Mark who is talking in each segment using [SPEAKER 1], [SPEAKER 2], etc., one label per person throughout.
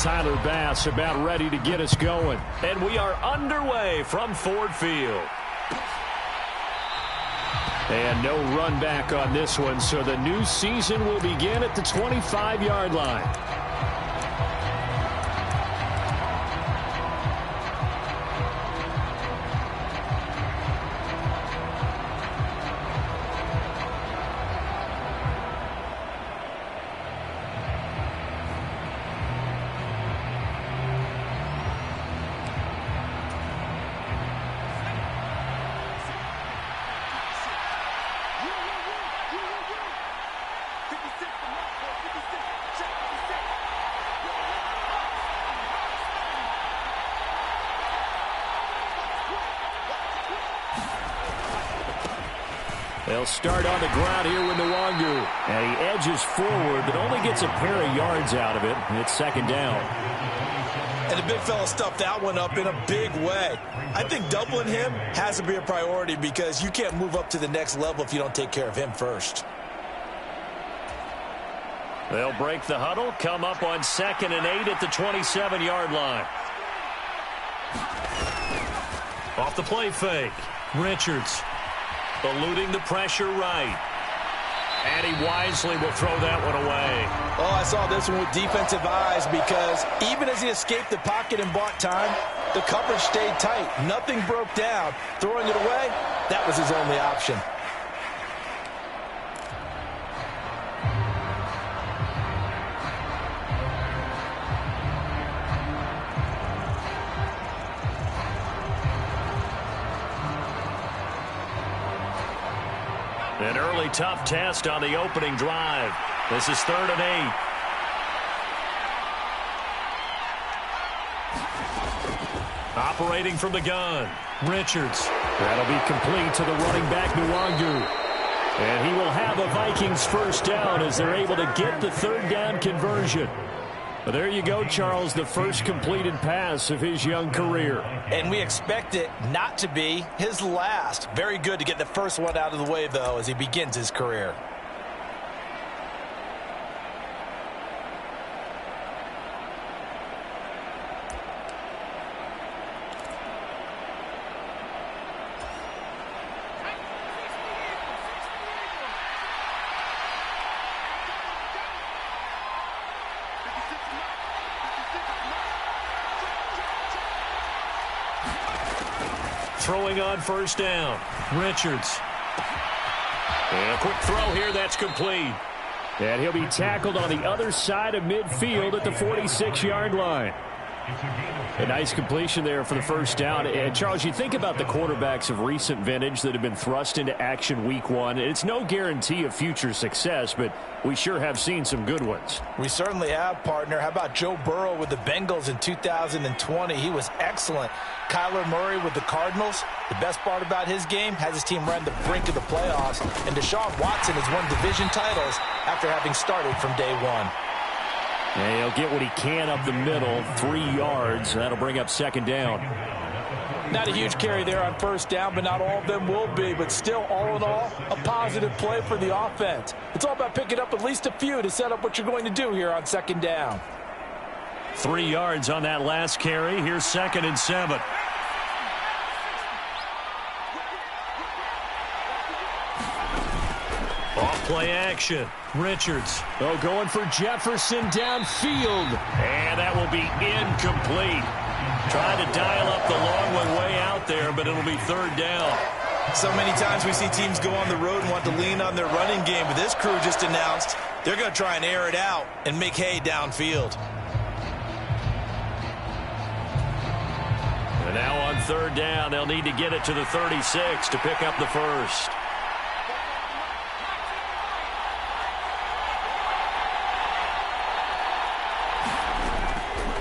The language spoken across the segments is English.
[SPEAKER 1] Tyler Bass about ready to get us going. And we are underway from Ford Field. And no run back on this one, so the new season will begin at the 25-yard line. They'll start on the ground here with Nwangu. And he edges forward, but only gets a pair of yards out of it. It's second down.
[SPEAKER 2] And the big fella stuffed that one up in a big way. I think doubling him has to be a priority because you can't move up to the next level if you don't take care of him first.
[SPEAKER 1] They'll break the huddle, come up on 2nd and 8 at the 27-yard line. Off the play fake. Richards eluding the pressure right. And he wisely will throw that one away.
[SPEAKER 2] Oh, I saw this one with defensive eyes because even as he escaped the pocket and bought time, the coverage stayed tight. Nothing broke down. Throwing it away, that was his only option.
[SPEAKER 1] An early tough test on the opening drive. This is 3rd and 8. Operating from the gun. Richards. That'll be complete to the running back, Nwangu. And he will have a Vikings first down as they're able to get the 3rd down conversion. But there you go, Charles, the first completed pass of his young career.
[SPEAKER 2] And we expect it not to be his last. Very good to get the first one out of the way, though, as he begins his career.
[SPEAKER 1] Throwing on first down. Richards. And a quick throw here, that's complete. And he'll be tackled on the other side of midfield at the 46-yard line. A nice completion there for the first down. And, Charles, you think about the quarterbacks of recent vintage that have been thrust into action week 1. It's no guarantee of future success, but we sure have seen some good ones.
[SPEAKER 2] We certainly have, partner. How about Joe Burrow with the Bengals in 2020? He was excellent. Kyler Murray with the Cardinals. The best part about his game has his team right on the brink of the playoffs. And Deshaun Watson has won division titles after having started from day 1.
[SPEAKER 1] And he'll get what he can up the middle, 3 yards. That'll bring up 2nd down.
[SPEAKER 2] Not a huge carry there on first down, but not all of them will be. But still, all in all, a positive play for the offense. It's all about picking up at least a few to set up what you're going to do here on 2nd down.
[SPEAKER 1] 3 yards on that last carry. Here's 2nd and 7. Off-play action. Richards. Oh, going for Jefferson downfield. And that will be incomplete. Trying to dial up the long one way out there, but it'll be 3rd down.
[SPEAKER 2] So many times we see teams go on the road and want to lean on their running game, but this crew just announced they're going to try and air it out and make hay downfield.
[SPEAKER 1] And now on 3rd down, they'll need to get it to the 36 to pick up the first.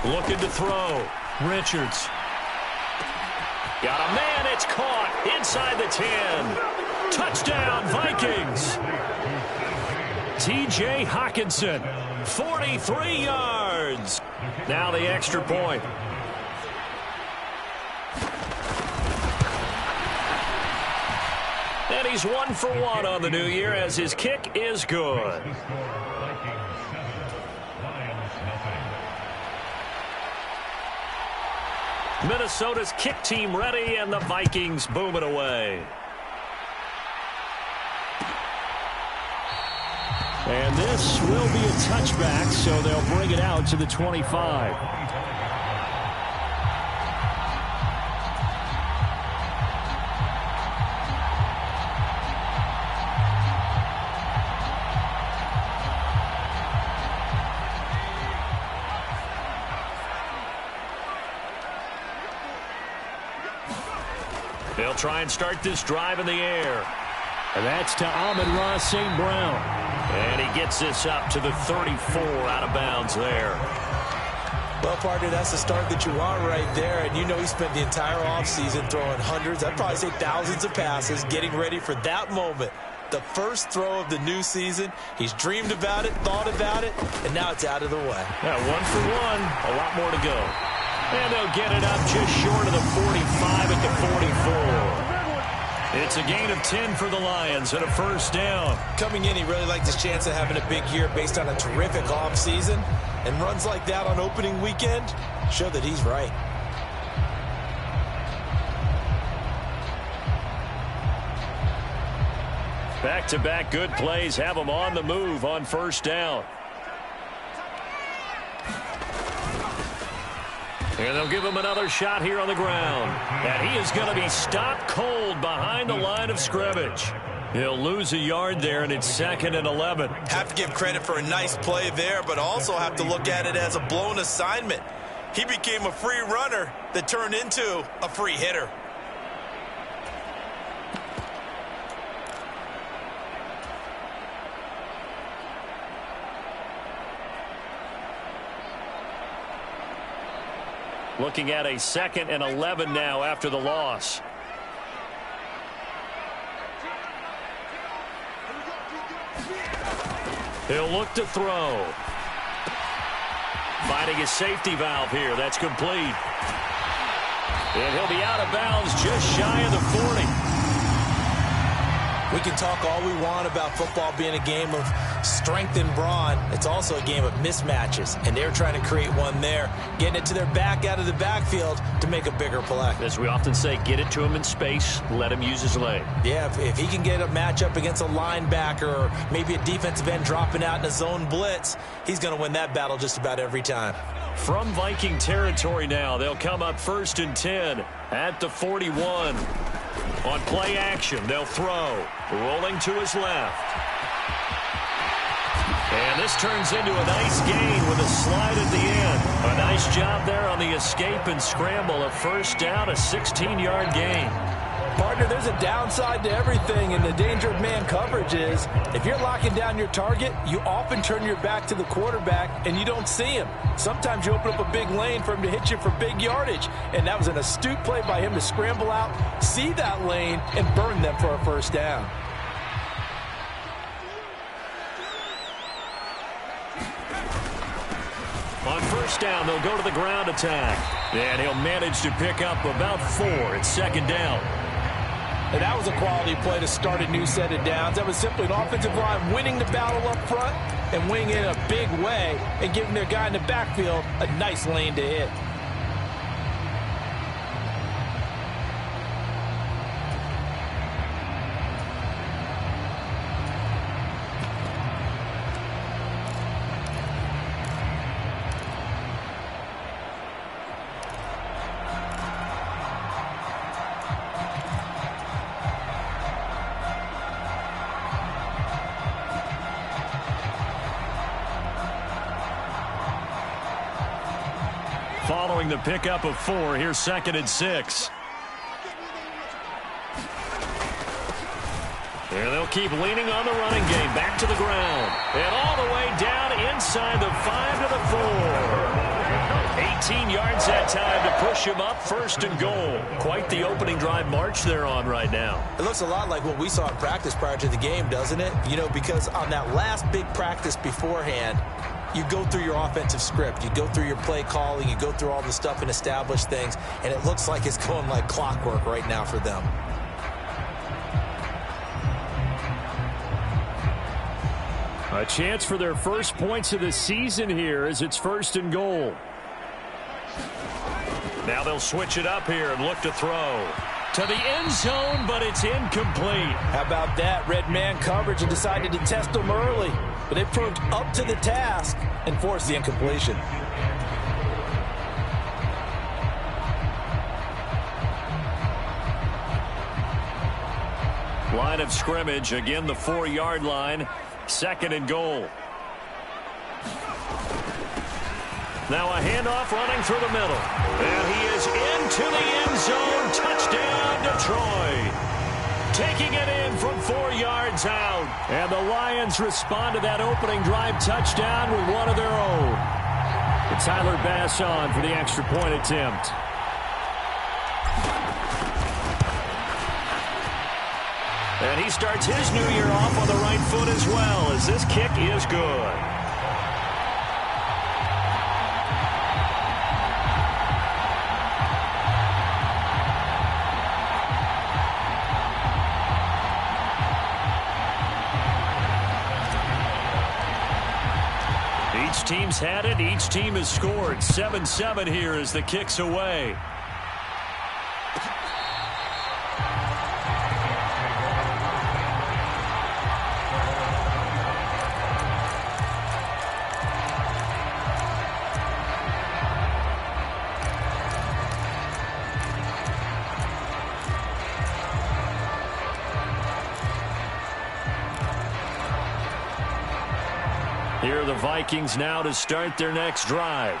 [SPEAKER 1] Looking to throw. Richards. Got a man. It's caught inside the 10. Touchdown, Vikings. T.J. Hockenson, 43 yards. Now the extra point. And he's 1 for 1 on the new year as his kick is good. Minnesota's kick team ready, and the Vikings boom it away. And this will be a touchback, so they'll bring it out to the 25. They'll try and start this drive in the air. And that's to Amon-Ra St. Brown. And he gets this up to the 34 out of bounds there.
[SPEAKER 2] Well, partner, that's the start that you want right there. And you know he spent the entire offseason throwing hundreds, I'd probably say thousands of passes, getting ready for that moment. The first throw of the new season. He's dreamed about it, thought about it, and now it's out of the way.
[SPEAKER 1] Yeah, 1 for 1, a lot more to go. And they'll get it up just short of the 45 at the 44. It's a gain of 10 for the Lions and a first down.
[SPEAKER 2] Coming in, he really liked his chance of having a big year based on a terrific offseason. And runs like that on opening weekend show that he's right.
[SPEAKER 1] Back-to-back good plays have him on the move on first down. And they'll give him another shot here on the ground. And he is going to be stopped cold behind the line of scrimmage. He'll lose a yard there, and it's 2nd and 11.
[SPEAKER 2] Have to give credit for a nice play there, but also have to look at it as a blown assignment. He became a free runner that turned into a free hitter.
[SPEAKER 1] Looking at a 2nd and 11 now after the loss. He'll look to throw. Finding his safety valve here. That's complete. And he'll be out of bounds just shy of the 40.
[SPEAKER 2] We can talk all we want about football being a game of strength and brawn. It's also a game of mismatches, and they're trying to create one there, getting it to their back out of the backfield to make a bigger play.
[SPEAKER 1] As we often say, get it to him in space, let him use his leg.
[SPEAKER 2] Yeah, if he can get a matchup against a linebacker or maybe a defensive end dropping out in a zone blitz, he's going to win that battle just about every time.
[SPEAKER 1] From Viking territory now, they'll come up 1st and 10 at the 41. On play action, they'll throw. Rolling to his left. And this turns into a nice gain with a slide at the end. A nice job there on the escape and scramble. A first down, a 16-yard gain.
[SPEAKER 2] Partner, there's a downside to everything, and the danger of man coverage is if you're locking down your target, you often turn your back to the quarterback and you don't see him. Sometimes you open up a big lane for him to hit you for big yardage, and that was an astute play by him to scramble out, see that lane, and burn them for a first down.
[SPEAKER 1] On first down, they'll go to the ground attack. And he'll manage to pick up about 4 at 2nd down.
[SPEAKER 2] And that was a quality play to start a new set of downs. That was simply an offensive line winning the battle up front and winning in a big way and giving their guy in the backfield a nice lane to hit.
[SPEAKER 1] Following the pickup of 4, here's 2nd and 6. And they'll keep leaning on the running game. Back to the ground. And all the way down inside the 5 to the 4. 18 yards that time to push him up 1st and goal. Quite the opening drive march they're on right now.
[SPEAKER 2] It looks a lot like what we saw in practice prior to the game, doesn't it? You know, because on that last big practice beforehand, you go through your offensive script, you go through your play calling, you go through all the stuff and establish things, and it looks like it's going like clockwork right now for them.
[SPEAKER 1] A chance for their first points of the season here as it's 1st and goal. Now they'll switch it up here and look to throw. To the end zone, but it's incomplete.
[SPEAKER 2] How about that? Red man coverage and decided to test them early. But they proved up to the task and forced the incompletion.
[SPEAKER 1] Line of scrimmage, again the 4-yard line. 2nd and goal. Now a handoff running through the middle. And he is into the end zone. Touchdown, Detroit. Taking it in from 4 yards out. And the Lions respond to that opening drive touchdown with one of their own. And Tyler Bass on for the extra point attempt. And he starts his new year off on the right foot as well, as this kick is good. Each team's had it. Each team has scored. 7-7 here as the kick's away. Here are the Vikings now to start their next drive.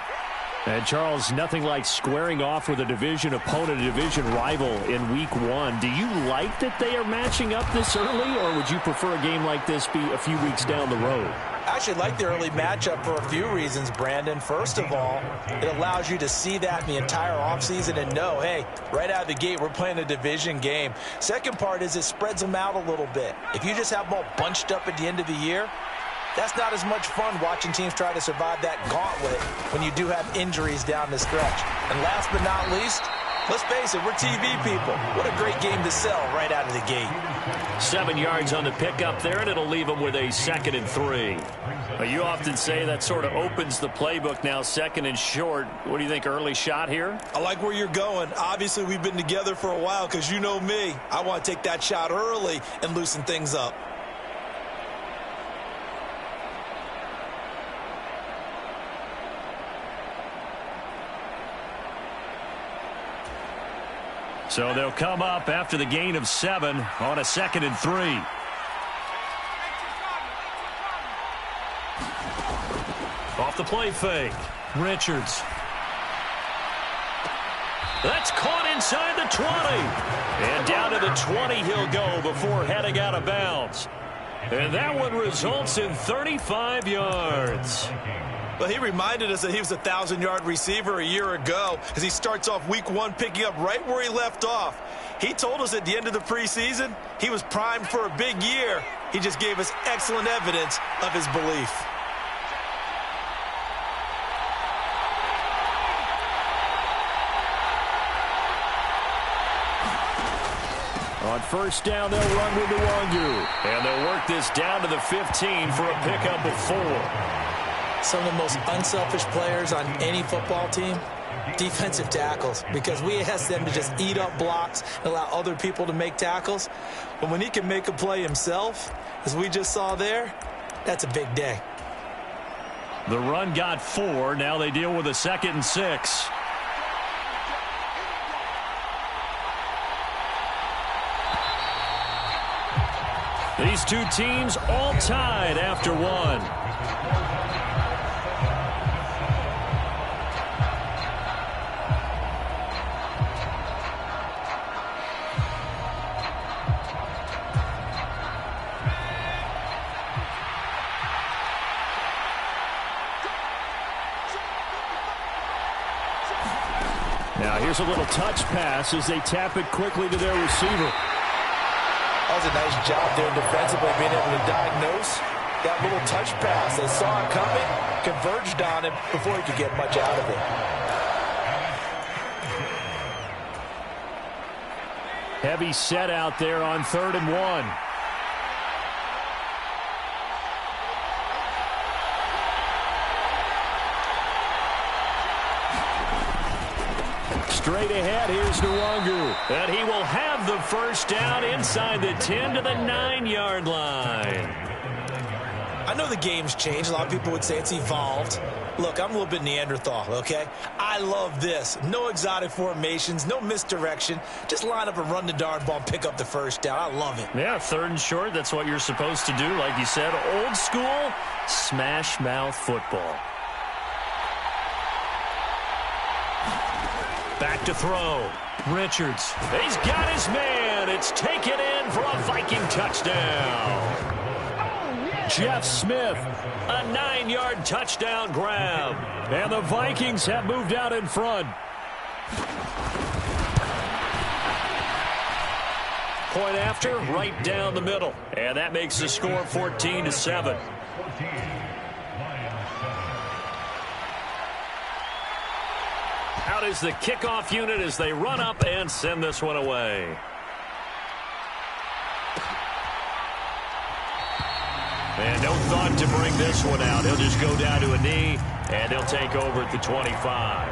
[SPEAKER 1] And, Charles, nothing like squaring off with a division opponent, a division rival in Week 1. Do you like that they are matching up this early, or would you prefer a game like this be a few weeks down the road?
[SPEAKER 2] I actually like the early matchup for a few reasons, Brandon. First of all, it allows you to see that in the entire offseason and know, hey, right out of the gate, we're playing a division game. Second part is it spreads them out a little bit. If you just have them all bunched up at the end of the year, that's not as much fun watching teams try to survive that gauntlet when you do have injuries down the stretch. And last but not least, let's face it, we're TV people. What a great game to sell right out of the gate.
[SPEAKER 1] 7 yards on the pickup there, and it'll leave them with a 2nd and 3. You often say that sort of opens the playbook now, 2nd and short. What do you think, early shot here?
[SPEAKER 3] I like where you're going. Obviously, we've been together for a while because you know me. I want to take that shot early and loosen things up.
[SPEAKER 1] So they'll come up after the gain of 7 on a 2nd and 3. Off the play fake. Richards. That's caught inside the 20. And down to the 20 he'll go before heading out of bounds. And that one results in 35 yards.
[SPEAKER 3] Well, he reminded us that he was a 1,000-yard receiver a year ago as he starts off Week 1 picking up right where he left off. He told us at the end of the preseason he was primed for a big year. He just gave us excellent evidence of his belief.
[SPEAKER 1] On first down, they'll run with Nwangu. And they'll work this down to the 15 for a pickup of 4.
[SPEAKER 2] Some of the most unselfish players on any football team, defensive tackles, because we ask them to just eat up blocks and allow other people to make tackles. But when he can make a play himself, as we just saw there, that's a big day.
[SPEAKER 1] The run got 4. Now they deal with a 2nd and 6. These two teams all tied after 1. Now here's a little touch pass as they tap it quickly to their receiver.
[SPEAKER 2] That was a nice job there defensively, being able to diagnose that little touch pass. They saw it coming, converged on him before he could get much out of it.
[SPEAKER 1] Heavy set out there on 3rd and 1. Straight ahead, here's Nwangu. And he will have the first down inside the 10 to the 9-yard line.
[SPEAKER 2] I know the game's changed. A lot of people would say it's evolved. Look, I'm a little bit Neanderthal, okay? I love this. No exotic formations, no misdirection. Just line up and run the darn ball and pick up the first down. I love it.
[SPEAKER 1] Yeah, 3rd and short. That's what you're supposed to do. Like you said, old school, smash mouth football. Back to throw. Richards. He's got his man. It's taken in for a Viking touchdown. Jeff Smith, a 9-yard touchdown grab. And the Vikings have moved out in front. Point after, right down the middle. And that makes the score 14-7. Out is the kickoff unit as they run up and send this one away. And no thought to bring this one out. He'll just go down to a knee, and they'll take over at the 25.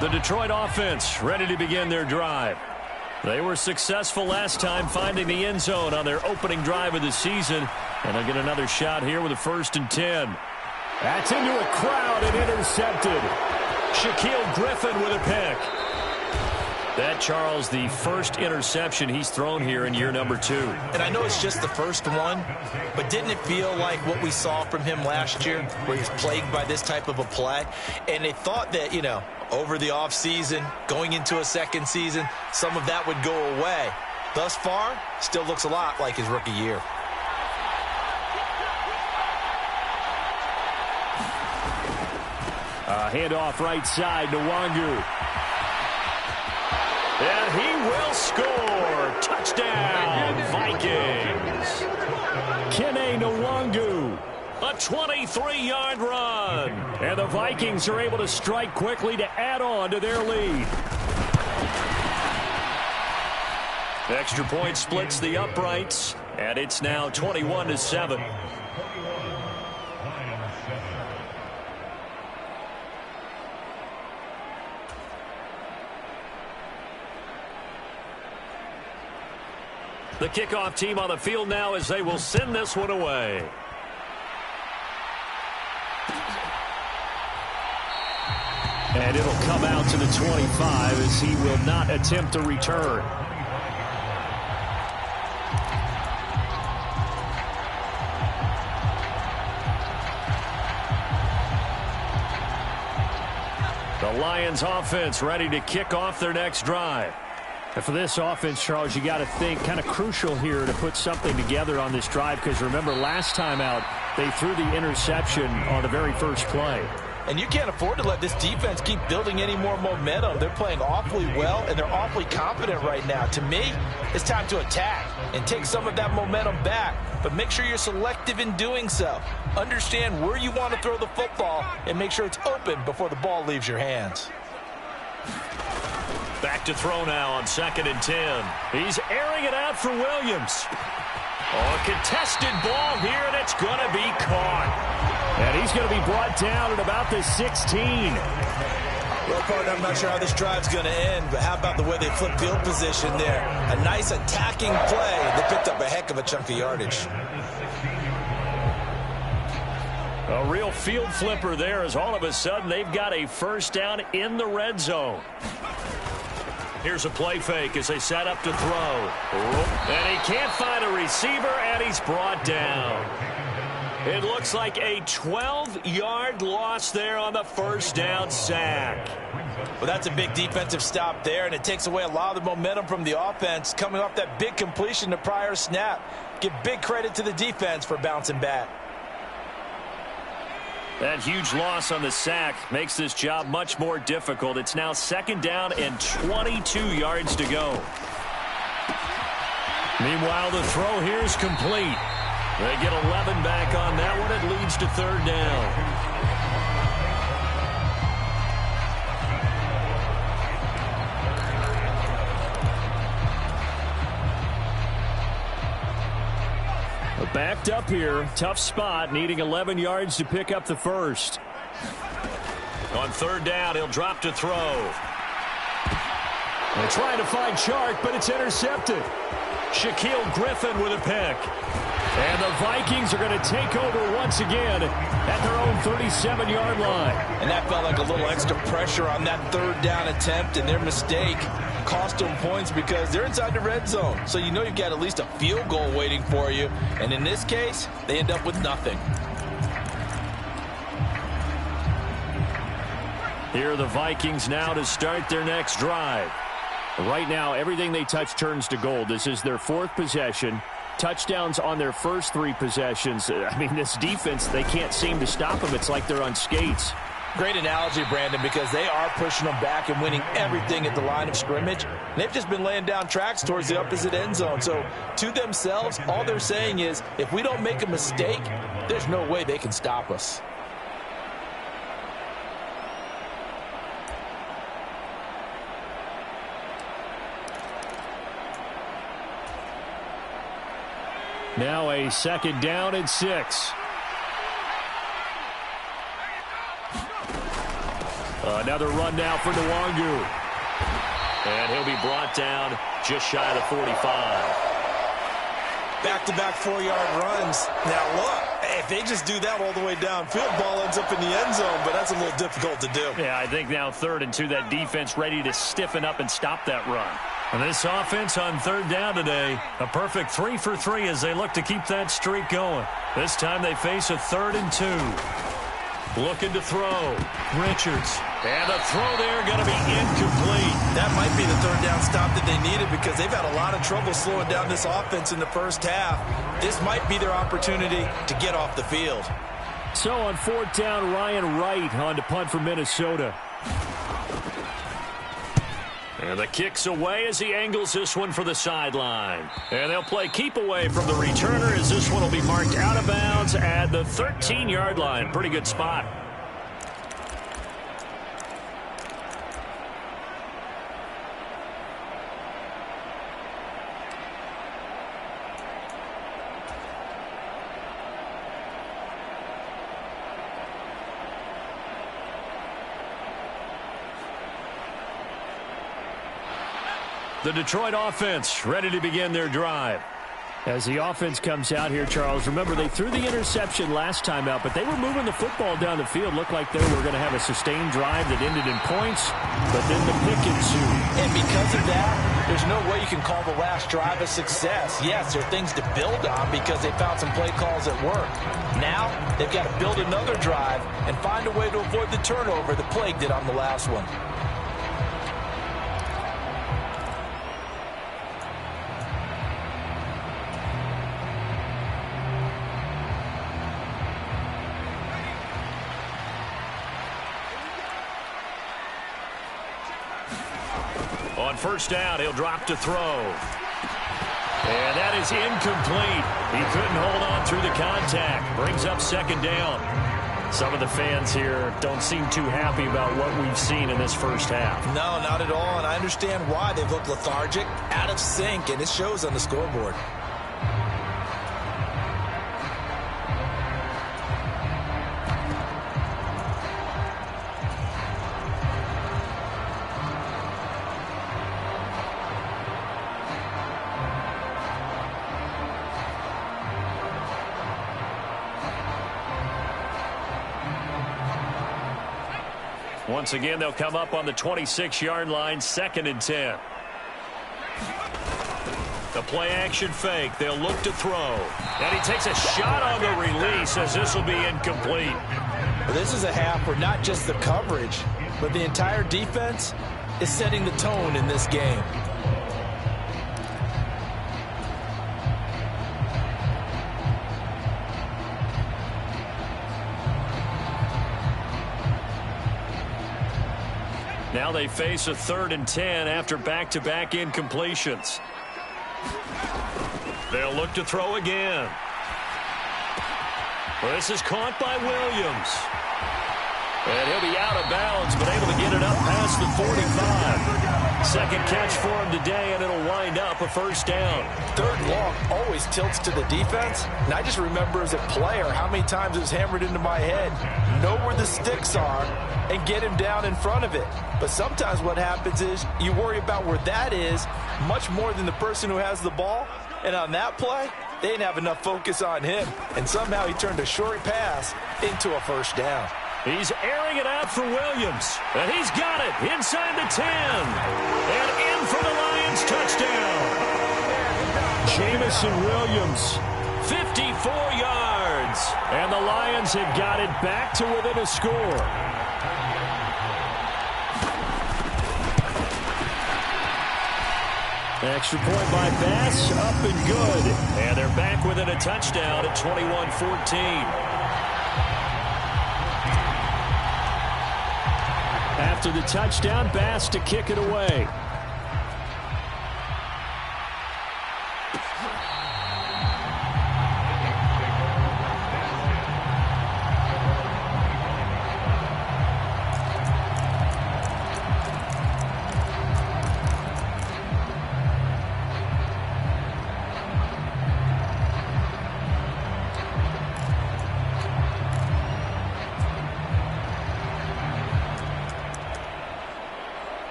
[SPEAKER 1] The Detroit offense ready to begin their drive. They were successful last time finding the end zone on their opening drive of the season, and they'll get another shot here with a 1st and 10. That's into a crowd and intercepted. Shaquille Griffin with a pick. That, Charles, the first interception he's thrown here in year number 2.
[SPEAKER 2] And I know it's just the first one, but didn't it feel like what we saw from him last year, where he was plagued by this type of a play? And they thought that, you know, over the offseason, going into a second season, some of that would go away. Thus far, still looks a lot like his rookie year.
[SPEAKER 1] Handoff right side to Nwangu. And he will score. Touchdown, Vikings. Kene Nwangu. A 23-yard run. And the Vikings are able to strike quickly to add on to their lead. The extra point splits the uprights, and it's now 21-7. The kickoff team on the field now as they will send this one away. And it'll come out to the 25 as he will not attempt a return. The Lions offense ready to kick off their next drive. And for this offense, Charles, you got to think kind of crucial here to put something together on this drive, because remember last time out they threw the interception on the very first play.
[SPEAKER 2] And you can't afford to let this defense keep building any more momentum. They're playing awfully well, and they're awfully confident right now. To me, it's time to attack and take some of that momentum back. But make sure you're selective in doing so. Understand where you want to throw the football and make sure it's open before the ball leaves your hands.
[SPEAKER 1] Back to throw now on 2nd and 10. He's airing it out for Williams. Oh, a contested ball here, and it's going to be caught. And he's going to be brought down at about the 16.
[SPEAKER 2] Well, partner, I'm not sure how this drive's going to end, but how about the way they flipped field position there? A nice attacking play. They picked up a heck of a chunk of yardage.
[SPEAKER 1] A real field flipper there, as all of a sudden they've got a first down in the red zone. Here's a play fake as they set up to throw. And he can't find a receiver, and he's brought down. It looks like a 12-yard loss there on the first down sack.
[SPEAKER 2] Well, that's a big defensive stop there, and it takes away a lot of the momentum from the offense coming off that big completion the prior snap. Give big credit to the defense for bouncing back.
[SPEAKER 1] That huge loss on the sack makes this job much more difficult. It's now 2nd down and 22 yards to go. Meanwhile, the throw here is complete. They get 11 back on that one. It leads to 3rd down. backed up here. Tough spot, needing 11 yards to pick up the first. On third down, he'll drop to throw. They're trying to find Chark, but it's intercepted. Shaquille Griffin with a pick. And the Vikings are going to take over once again at their own 37-yard line.
[SPEAKER 2] And that felt like a little extra pressure on that third down attempt, and their mistake cost them points because they're inside the red zone. So you know you've got at least a field goal waiting for you. And in this case, they end up with nothing.
[SPEAKER 1] Here are the Vikings now to start their next drive. Right now, everything they touch turns to gold. This is their fourth possession. Touchdowns on their first three possessions. I mean, this defense, they can't seem to stop them. It's like they're on skates.
[SPEAKER 2] Great analogy, Brandon, because they are pushing them back and winning everything at the line of scrimmage. And they've just been laying down tracks towards the opposite end zone. So to themselves, all they're saying is, if we don't make a mistake, there's no way they can stop us.
[SPEAKER 1] Now a second down and 6. Another run now for Nwangu. And he'll be brought down just shy of the 45.
[SPEAKER 3] Back-to-back 4-yard runs. Now, look, if they just do that all the way downfield, ball ends up in the end zone, but that's a little difficult to do.
[SPEAKER 1] Yeah, I think now 3rd and 2, that defense ready to stiffen up and stop that run. And this offense on third down today, a perfect 3 for 3 as they look to keep that streak going. This time they face a 3rd and 2. Looking to throw. Richards. And the throw there going to be incomplete.
[SPEAKER 3] That might be the third down stop that they needed because they've had a lot of trouble slowing down this offense in the first half. This might be their opportunity to get off the field.
[SPEAKER 1] So on fourth down, Ryan Wright on to punt for Minnesota. And the kick's away as he angles this one for the sideline. And they'll play keep away from the returner as this one will be marked out of bounds at the 13-yard line. Pretty good spot. The Detroit offense ready to begin their drive. As the offense comes out here, Charles, remember they threw the interception last time out, but they were moving the football down the field. Looked like they were going to have a sustained drive that ended in points, but then the pick ensued.
[SPEAKER 2] And because of that, there's no way you can call the last drive a success. Yes, there are things to build on because they found some play calls that work. Now, they've got to build another drive and find a way to avoid the turnover that plagued it on the last one.
[SPEAKER 1] On first down, he'll drop to throw. And that is incomplete. He couldn't hold on through the contact. Brings up second down. Some of the fans here don't seem too happy about what we've seen in this first half.
[SPEAKER 2] No, not at all, and I understand why. They've looked lethargic, out of sync, and it shows on the scoreboard.
[SPEAKER 1] Once again, they'll come up on the 26-yard line, 2nd and 10. The play-action fake. They'll look to throw. And he takes a shot on the release as this will be incomplete.
[SPEAKER 2] Well, this is a half where not just the coverage, but the entire defense is setting the tone in this game.
[SPEAKER 1] Now they face a 3rd and 10 after back-to-back incompletions. They'll look to throw again. Well, this is caught by Williams. And he'll be out of bounds, but able to get it up past the 45. Second catch for him today, and it'll wind up a first down.
[SPEAKER 2] Third long always tilts to the defense. And I just remember as a player how many times it was hammered into my head. Know where the sticks are and get him down in front of it. But sometimes what happens is you worry about where that is much more than the person who has the ball. And on that play, they didn't have enough focus on him. And somehow he turned a short pass into a first down.
[SPEAKER 1] He's airing it out for Williams. And he's got it inside the 10. And in for the Lions touchdown. Jamison Williams, 54 yards. And the Lions have got it back to within a score. Extra point by Bass, up and good. And they're back within a touchdown at 21-14. After the touchdown, Bass to kick it away.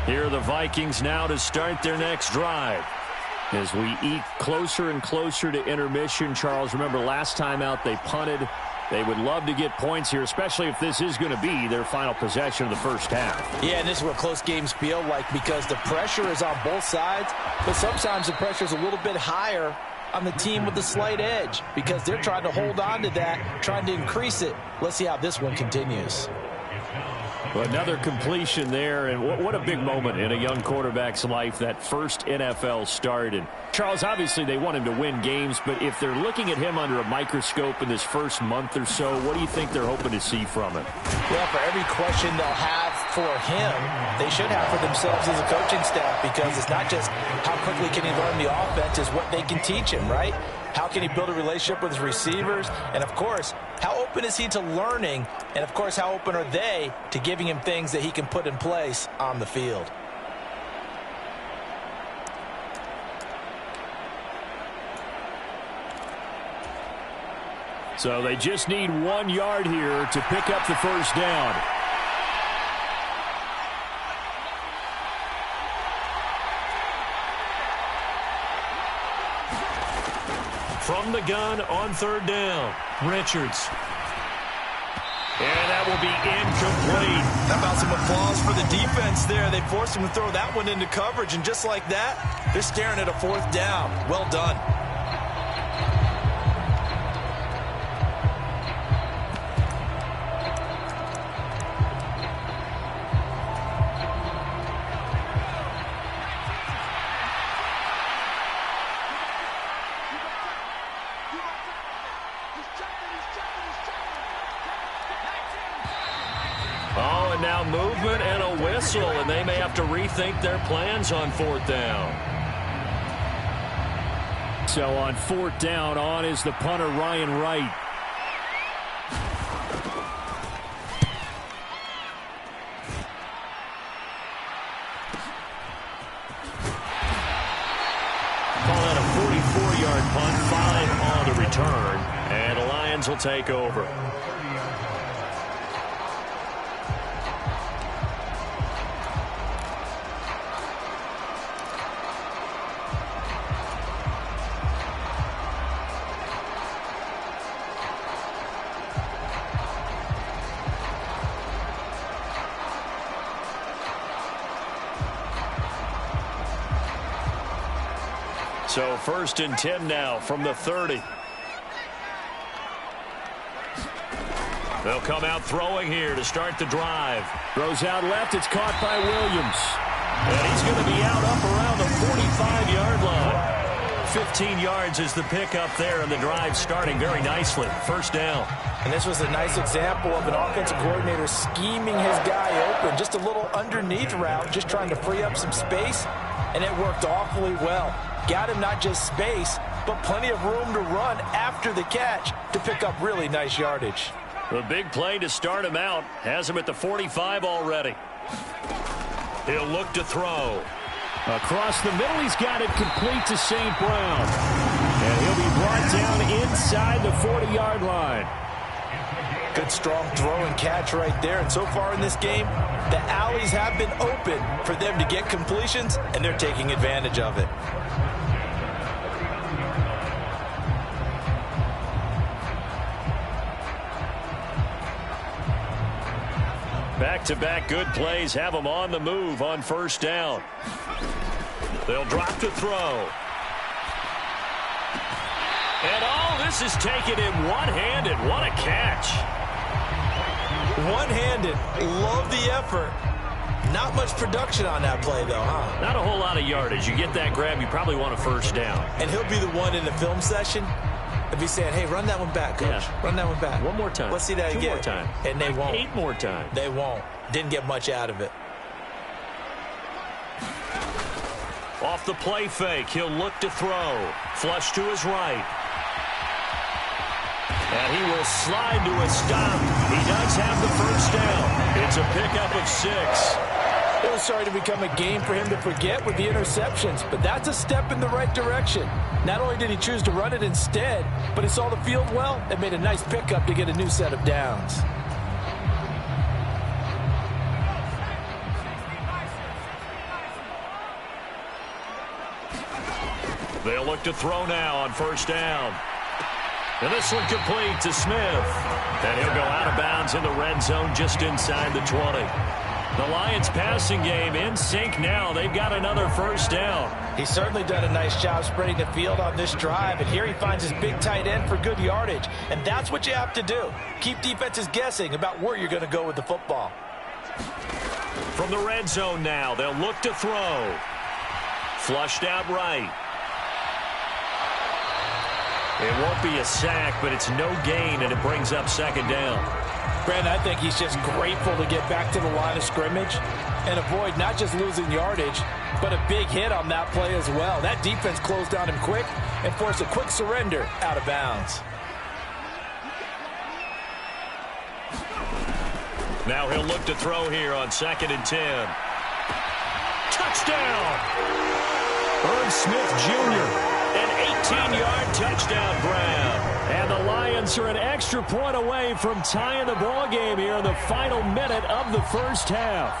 [SPEAKER 1] Here are the Vikings now to start their next drive. As we eke closer and closer to intermission, Charles, remember last time out they punted. They would love to get points here, especially if this is going to be their final possession of the first half.
[SPEAKER 2] Yeah, and this is what close games feel like because the pressure is on both sides, but sometimes the pressure is a little bit higher on the team with the slight edge because they're trying to hold on to that, trying to increase it. Let's see how this one continues.
[SPEAKER 1] Another completion there, and what a big moment in a young quarterback's life, that first NFL start. And Charles, obviously they want him to win games, but if they're looking at him under a microscope in this first month or so, what do you think they're hoping to see from him?
[SPEAKER 2] Well, for every question they'll have for him, they should have for themselves as a coaching staff, because it's not just how quickly can he learn the offense, it's what they can teach him, right? How can he build a relationship with his receivers? And, of course, how open is he to learning? And, of course, how open are they to giving him things that he can put in place on the field?
[SPEAKER 1] So they just need 1 yard here to pick up the first down. From the gun on third down, Richards. And that will be incomplete.
[SPEAKER 3] How about some applause for the defense there? They forced him to throw that one into coverage, and just like that, they're staring at a fourth down. Well done.
[SPEAKER 1] Now movement and a whistle, and they may have to rethink their plans on fourth down. So on fourth down, on is the punter, Ryan Wright. Call that a 44-yard punt, 5 on the return, and the Lions will take over. So 1st and 10 now from the 30. They'll come out throwing here to start the drive. Throws out left. It's caught by Williams. And he's going to be out up around the 45-yard line. 15 yards is the pickup there, and the drive starting very nicely. First down.
[SPEAKER 2] And this was a nice example of an offensive coordinator scheming his guy open. Just a little underneath route, just trying to free up some space, and it worked awfully well. Got him not just space, but plenty of room to run after the catch to pick up really nice yardage.
[SPEAKER 1] The big play to start him out has him at the 45 already. He'll look to throw. Across the middle, he's got it complete to St. Brown. And he'll be brought down inside the 40-yard line.
[SPEAKER 2] Good, strong throw and catch right there. And so far in this game, the alleys have been open for them to get completions, and they're taking advantage of it.
[SPEAKER 1] Back-to-back good plays have them on the move on first down. They'll drop to throw. And all this is taken in one-handed. What a catch.
[SPEAKER 2] One-handed. Love the effort. Not much production on that play, though, huh?
[SPEAKER 1] Not a whole lot of yardage. You get that grab, you probably want a first down.
[SPEAKER 2] And he'll be the one in the film session and be saying, hey, run that one back, coach.
[SPEAKER 1] Yeah.
[SPEAKER 2] Run that one back.
[SPEAKER 1] One more time.
[SPEAKER 2] Let's see that
[SPEAKER 1] Two
[SPEAKER 2] again.
[SPEAKER 1] more time.
[SPEAKER 2] And they won't.
[SPEAKER 1] 8 more times.
[SPEAKER 2] They won't. Didn't get much out of it.
[SPEAKER 1] Off the play fake, he'll look to throw. Flush to his right. And he will slide to a stop. He does have the first down. It's a pickup of 6.
[SPEAKER 2] It was starting to become a game for him to forget with the interceptions, but that's a step in the right direction. Not only did he choose to run it instead, but he saw the field well and made a nice pickup to get a new set of downs.
[SPEAKER 1] They'll look to throw now on first down. And this one complete to Smith. And he'll go out of bounds in the red zone just inside the 20. The Lions passing game in sync now. They've got another first down.
[SPEAKER 2] He's certainly done a nice job spreading the field on this drive. And here he finds his big tight end for good yardage. And that's what you have to do. Keep defenses guessing about where you're going to go with the football.
[SPEAKER 1] From the red zone now, they'll look to throw. Flushed out right. It won't be a sack, but it's no gain, and it brings up second down.
[SPEAKER 2] Brandon, I think he's just grateful to get back to the line of scrimmage and avoid not just losing yardage, but a big hit on that play as well. That defense closed on him quick and forced a quick surrender out of bounds.
[SPEAKER 1] Now he'll look to throw here on 2nd and 10. Touchdown! Irv Smith Jr., an 18-yard touchdown grab. And the Lions are an extra point away from tying the ball game here in the final minute of the first half.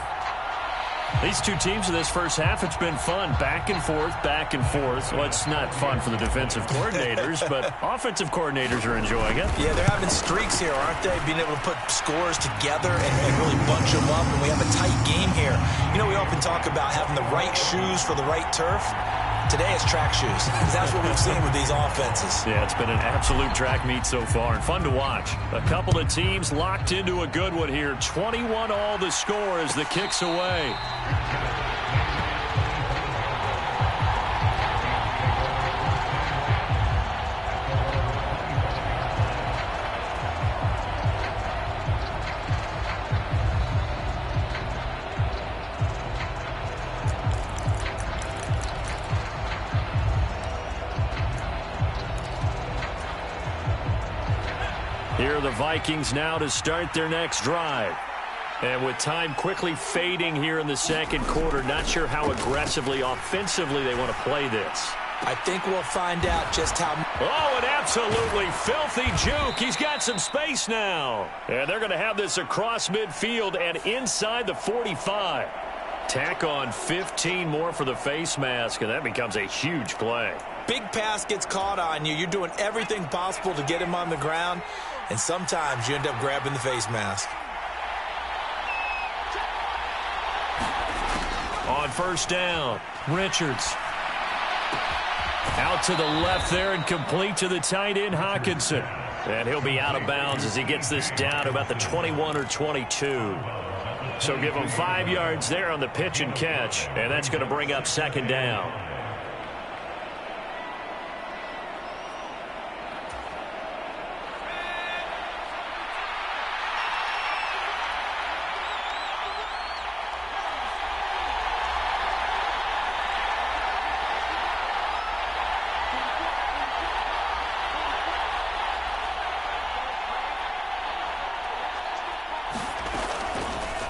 [SPEAKER 1] These two teams in this first half, it's been fun. Back and forth, back and forth. Well, it's not fun for the defensive coordinators, but offensive coordinators are enjoying it.
[SPEAKER 2] Yeah, they're having streaks here, aren't they? Being able to put scores together and really bunch them up, and we have a tight game here. You know, we often talk about having the right shoes for the right turf. Today it's track shoes. That's what we've seen with these offenses.
[SPEAKER 1] Yeah, it's been an absolute track meet so far and fun to watch. A couple of teams locked into a good one here. 21 all the score as the kick's away. Here are the Vikings now to start their next drive. And with time quickly fading here in the second quarter, not sure how aggressively, offensively they want to play this.
[SPEAKER 2] I think we'll find out just how...
[SPEAKER 1] Oh, an absolutely filthy juke. He's got some space now. And they're going to have this across midfield and inside the 45. Tack on 15 more for the face mask, and that becomes a huge play.
[SPEAKER 2] Big pass gets caught on you. You're doing everything possible to get him on the ground, and sometimes you end up grabbing the face mask.
[SPEAKER 1] On first down, Richards. Out to the left there and complete to the tight end, Hawkinson. And he'll be out of bounds as he gets this down to about the 21 or 22. So give him 5 yards there on the pitch and catch, and that's going to bring up second down.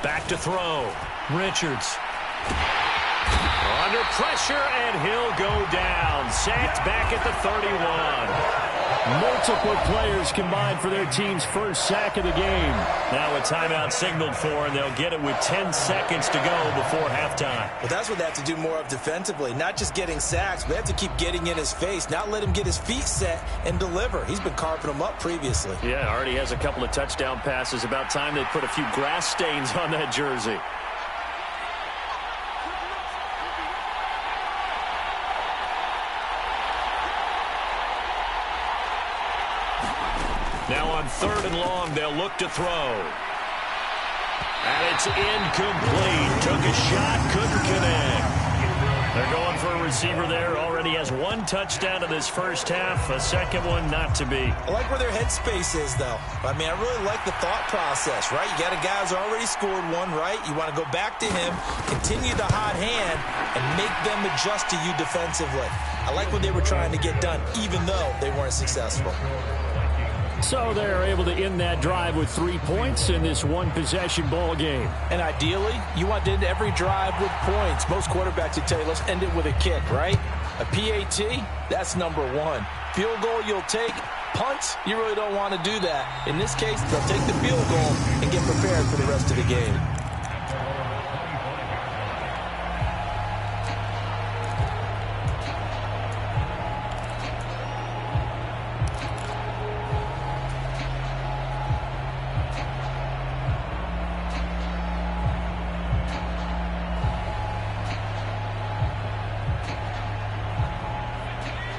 [SPEAKER 1] Back to throw. Richards. Under pressure, and he'll go down. Sacked back at the 31. Multiple players combined for their team's first sack of the game. Now a timeout signaled for, and they'll get it with 10 seconds to go before halftime.
[SPEAKER 2] Well, that's what they have to do more of defensively. Not just getting sacks, but they have to keep getting in his face, not let him get his feet set and deliver. He's been carving them up previously.
[SPEAKER 1] Yeah, already has a couple of touchdown passes. About time they put a few grass stains on that jersey. Now on 3rd and long, they'll look to throw. And it's incomplete. Took a shot, couldn't connect. They're going for a receiver there. Already has 1 touchdown in this first half. A second one not to be.
[SPEAKER 2] I like where their headspace is, though. I mean, I really like the thought process, right? You got a guy who's already scored one, right? You want to go back to him, continue the hot hand, and make them adjust to you defensively. I like what they were trying to get done, even though they weren't successful.
[SPEAKER 1] So they're able to end that drive with 3 points in this one-possession ball game.
[SPEAKER 2] And ideally, you want to end every drive with points. Most quarterbacks would tell you, let's end it with a kick, right? A PAT, that's number 1. Field goal you'll take. Punts, you really don't want to do that. In this case, they'll take the field goal and get prepared for the rest of the game.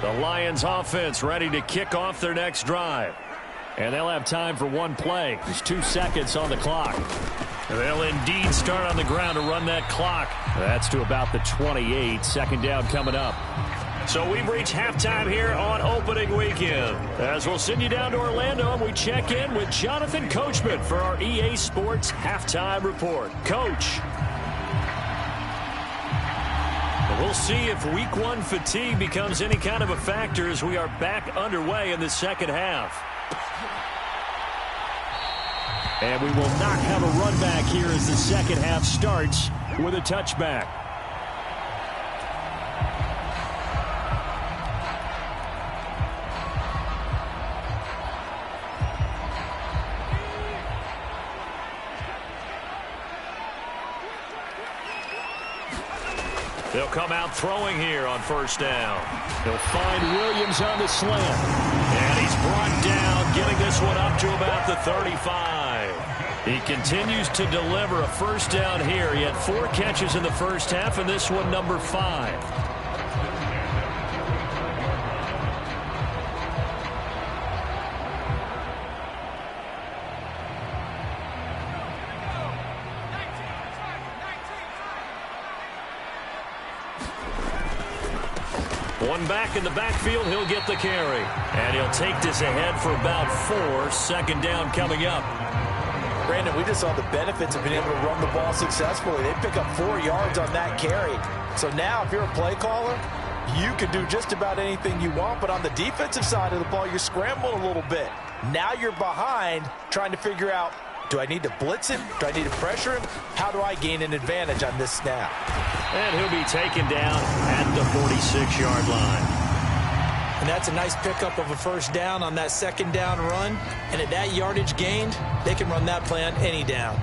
[SPEAKER 1] The Lions offense ready to kick off their next drive. And they'll have time for 1 play. There's 2 seconds on the clock. They'll indeed start on the ground to run that clock. That's to about the 28. 2nd down coming up. So we've reached halftime here on opening weekend. As we'll send you down to Orlando, and we check in with Jonathan Coachman for our EA Sports Halftime Report. Coach. We'll see if week 1 fatigue becomes any kind of a factor as we are back underway in the second half. And we will not have a run back here as the second half starts with a touchback. They'll come out throwing here on 1st down. They'll find Williams on the slant. And he's brought down, getting this one up to about the 35. He continues to deliver a 1st down here. He had 4 catches in the first half, and this one number 5. One back in the backfield, he'll get the carry. And he'll take this ahead for about 4. 2nd down coming up.
[SPEAKER 2] Brandon, we just saw the benefits of being able to run the ball successfully. They pick up 4 yards on that carry. So now, if you're a play caller, you can do just about anything you want. But on the defensive side of the ball, you're scrambling a little bit. Now you're behind, trying to figure out, do I need to blitz him? Do I need to pressure him? How do I gain an advantage on this snap?
[SPEAKER 1] And he'll be taken down at the 46-yard line.
[SPEAKER 2] And that's a nice pickup of a 1st down on that 2nd down run. And at that yardage gained, they can run that play on any down.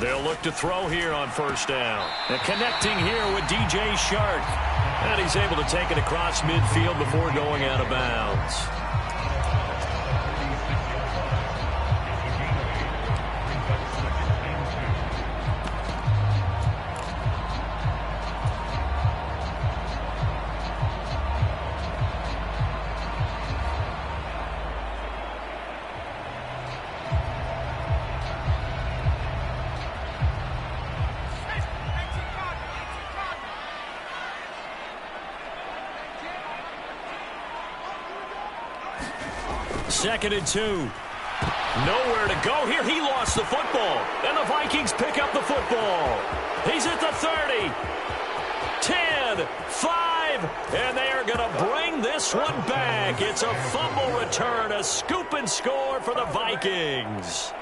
[SPEAKER 1] They'll look to throw here on 1st down. And connecting here with DJ Shark. And he's able to take it across midfield before going out of bounds. Second and 2. Nowhere to go here. He lost the football. And the Vikings pick up the football. He's at the 30. 10, 5, and they are going to bring this one back. It's a fumble return, a scoop and score for the Vikings.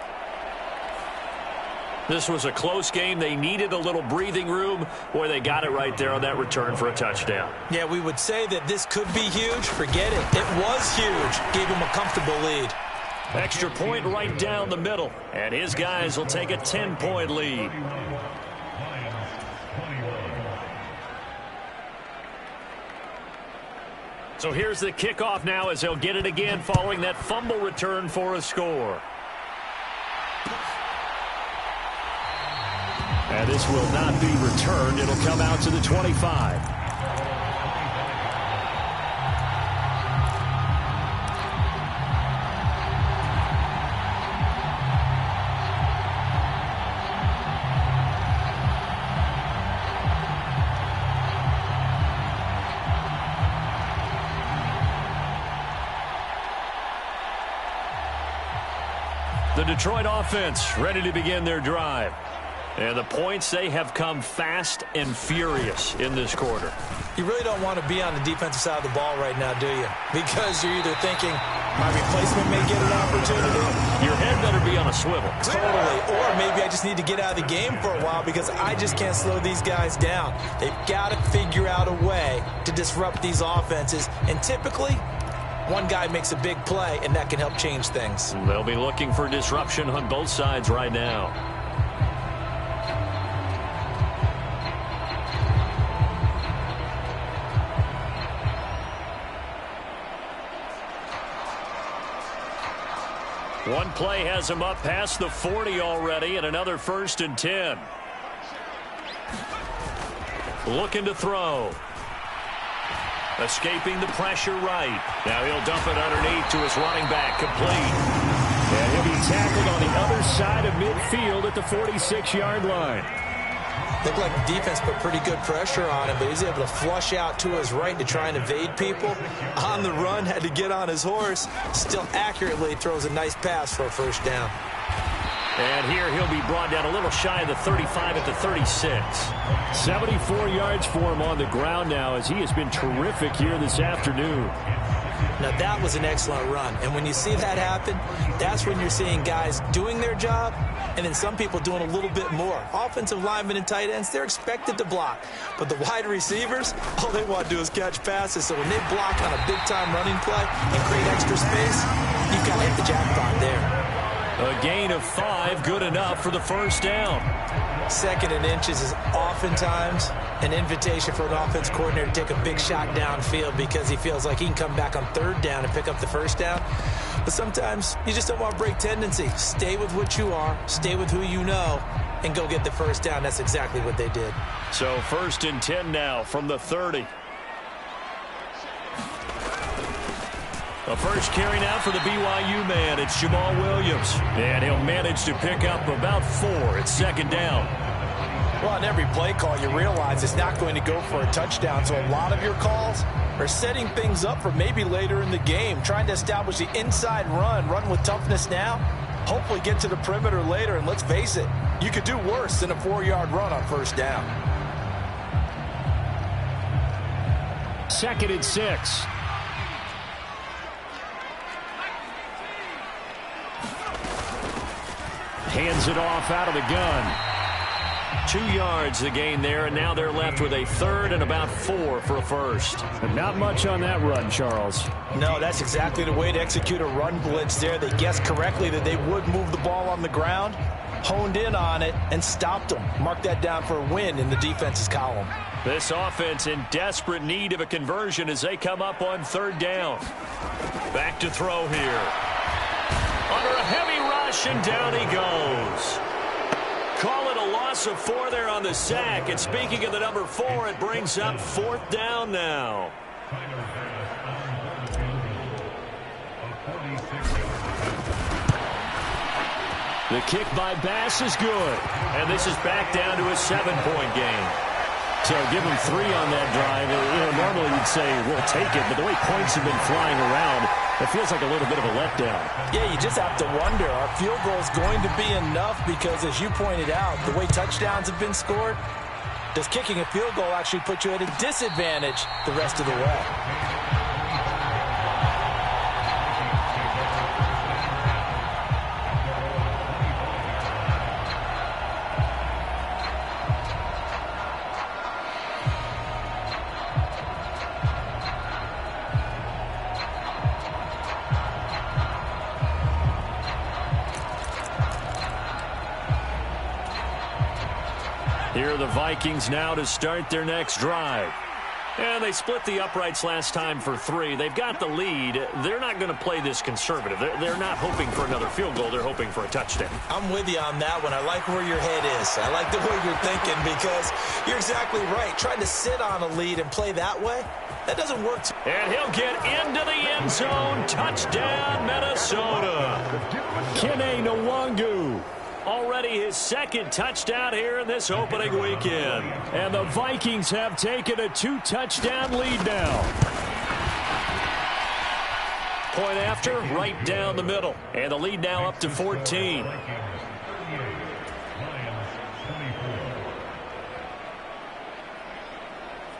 [SPEAKER 1] This was a close game. They needed a little breathing room. Boy, they got it right there on that return for a touchdown.
[SPEAKER 2] Yeah, we would say that this could be huge. Forget it. It was huge. Gave him a comfortable lead.
[SPEAKER 1] Extra point right down the middle, and his guys will take a 10-point lead. So here's the kickoff now as they'll get it again following that fumble return for a score. And this will not be returned. It'll come out to the 25. The Detroit offense ready to begin their drive. And the points, they have come fast and furious in this quarter.
[SPEAKER 2] You really don't want to be on the defensive side of the ball right now, do you? Because you're either thinking, my replacement may get an opportunity.
[SPEAKER 1] Your head better be on a swivel.
[SPEAKER 2] Totally. Or maybe I just need to get out of the game for a while because I just can't slow these guys down. They've got to figure out a way to disrupt these offenses. And typically, one guy makes a big play, and that can help change things.
[SPEAKER 1] They'll be looking for disruption on both sides right now. One play has him up past the 40 already, and another 1st and 10. Looking to throw. Escaping the pressure right. Now he'll dump it underneath to his running back, complete. And he'll be tackled on the other side of midfield at the 46-yard line.
[SPEAKER 2] Looked like the defense put pretty good pressure on him, but he was able to flush out to his right to try and evade people. On the run, had to get on his horse. Still accurately throws a nice pass for a 1st down.
[SPEAKER 1] And here he'll be brought down a little shy of the 35 at the 36. 74 yards for him on the ground now as he has been terrific here this afternoon.
[SPEAKER 2] Now that was an excellent run. And when you see that happen, that's when you're seeing guys doing their job and then some people doing a little bit more. Offensive linemen and tight ends, they're expected to block. But the wide receivers, all they want to do is catch passes. So when they block on a big-time running play and create extra space, you've got to hit the jackpot there.
[SPEAKER 1] A gain of 5, good enough for the 1st down.
[SPEAKER 2] 2nd and inches is oftentimes an invitation for an offense coordinator to take a big shot downfield because he feels like he can come back on 3rd down and pick up the 1st down. But sometimes you just don't want to break tendency. Stay with what you are, stay with who you know, and go get the 1st down. That's exactly what they did.
[SPEAKER 1] So 1st and 10 now from the 30. A first carry now for the BYU man. It's Jamal Williams. And he'll manage to pick up about 4 at 2nd down.
[SPEAKER 2] Well, on every play call, you realize it's not going to go for a touchdown. So a lot of your calls are setting things up for maybe later in the game, trying to establish the inside run with toughness now, hopefully get to the perimeter later. And let's face it, you could do worse than a 4-yard run on 1st down.
[SPEAKER 1] 2nd and 6. Hands it off out of the gun. 2 yards the gain there, and now they're left with a 3rd and about 4 for a 1st.
[SPEAKER 4] But not much on that run, Charles.
[SPEAKER 2] No, that's exactly the way to execute a run blitz there. They guessed correctly that they would move the ball on the ground, honed in on it, and stopped them. Mark that down for a win in the defense's column.
[SPEAKER 1] This offense in desperate need of a conversion as they come up on 3rd down. Back to throw here. Under a heavy rush, and down he goes. Call it a loss of 4 there on the sack. And speaking of the number 4, it brings up 4th down now. The kick by Bass is good. And this is back down to a 7-point game. So give them 3 on that drive. Normally you'd say, we'll take it, but the way points have been flying around, it feels like a little bit of a letdown.
[SPEAKER 2] Yeah, you just have to wonder, are field goals going to be enough? Because as you pointed out, the way touchdowns have been scored, does kicking a field goal actually put you at a disadvantage the rest of the way?
[SPEAKER 1] Here are the Vikings now to start their next drive. And they split the uprights last time for 3. They've got the lead. They're not going to play this conservative. They're not hoping for another field goal. They're hoping for a touchdown.
[SPEAKER 2] I'm with you on that one. I like where your head is. I like the way you're thinking because you're exactly right. Trying to sit on a lead and play that way, that doesn't work.
[SPEAKER 1] And he'll get into the end zone. Touchdown, Minnesota. Kene Nwangu. Already his 2nd touchdown here in this opening weekend. And the Vikings have taken a 2-touchdown lead now. Point after, right down the middle. And the lead now up to 14.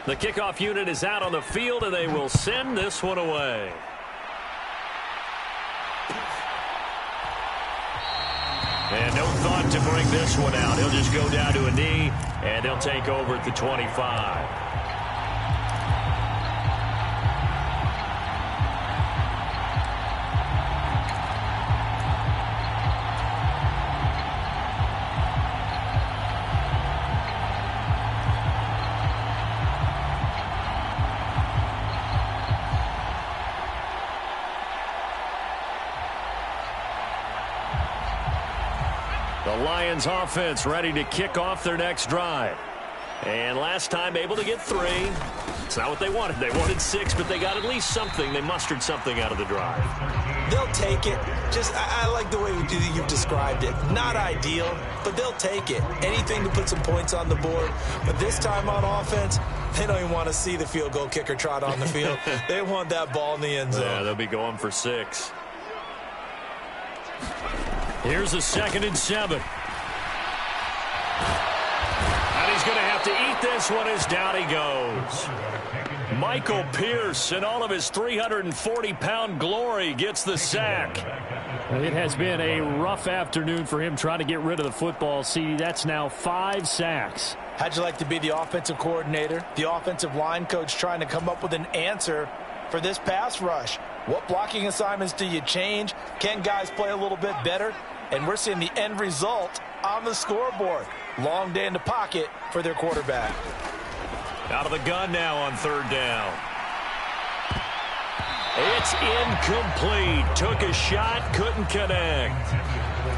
[SPEAKER 1] The kickoff unit is out on the field, and they will send this one away. And no thought to bring this one out. He'll just go down to a knee, and he'll take over at the 25. The Lions offense ready to kick off their next drive. And last time able to get 3. It's not what they wanted. They wanted 6, but they got at least something. They mustered something out of the drive.
[SPEAKER 2] They'll take it. I like the way you've described it. Not ideal, but they'll take it. Anything to put some points on the board. But this time on offense, they don't even want to see the field goal kicker trot on the field. They want that ball in the end zone.
[SPEAKER 1] Yeah, they'll be going for 6. Here's a 2nd and 7. And he's going to have to eat this one as down he goes. Michael Pierce, in all of his 340-pound glory, gets the sack.
[SPEAKER 4] It has been a rough afternoon for him trying to get rid of the football. See, that's now 5 sacks.
[SPEAKER 2] How'd you like to be the offensive coordinator, the offensive line coach trying to come up with an answer for this pass rush? What blocking assignments do you change? Can guys play a little bit better? And we're seeing the end result on the scoreboard. Long day in the pocket for their quarterback.
[SPEAKER 1] Out of the gun now on 3rd down. It's incomplete. Took a shot, couldn't connect.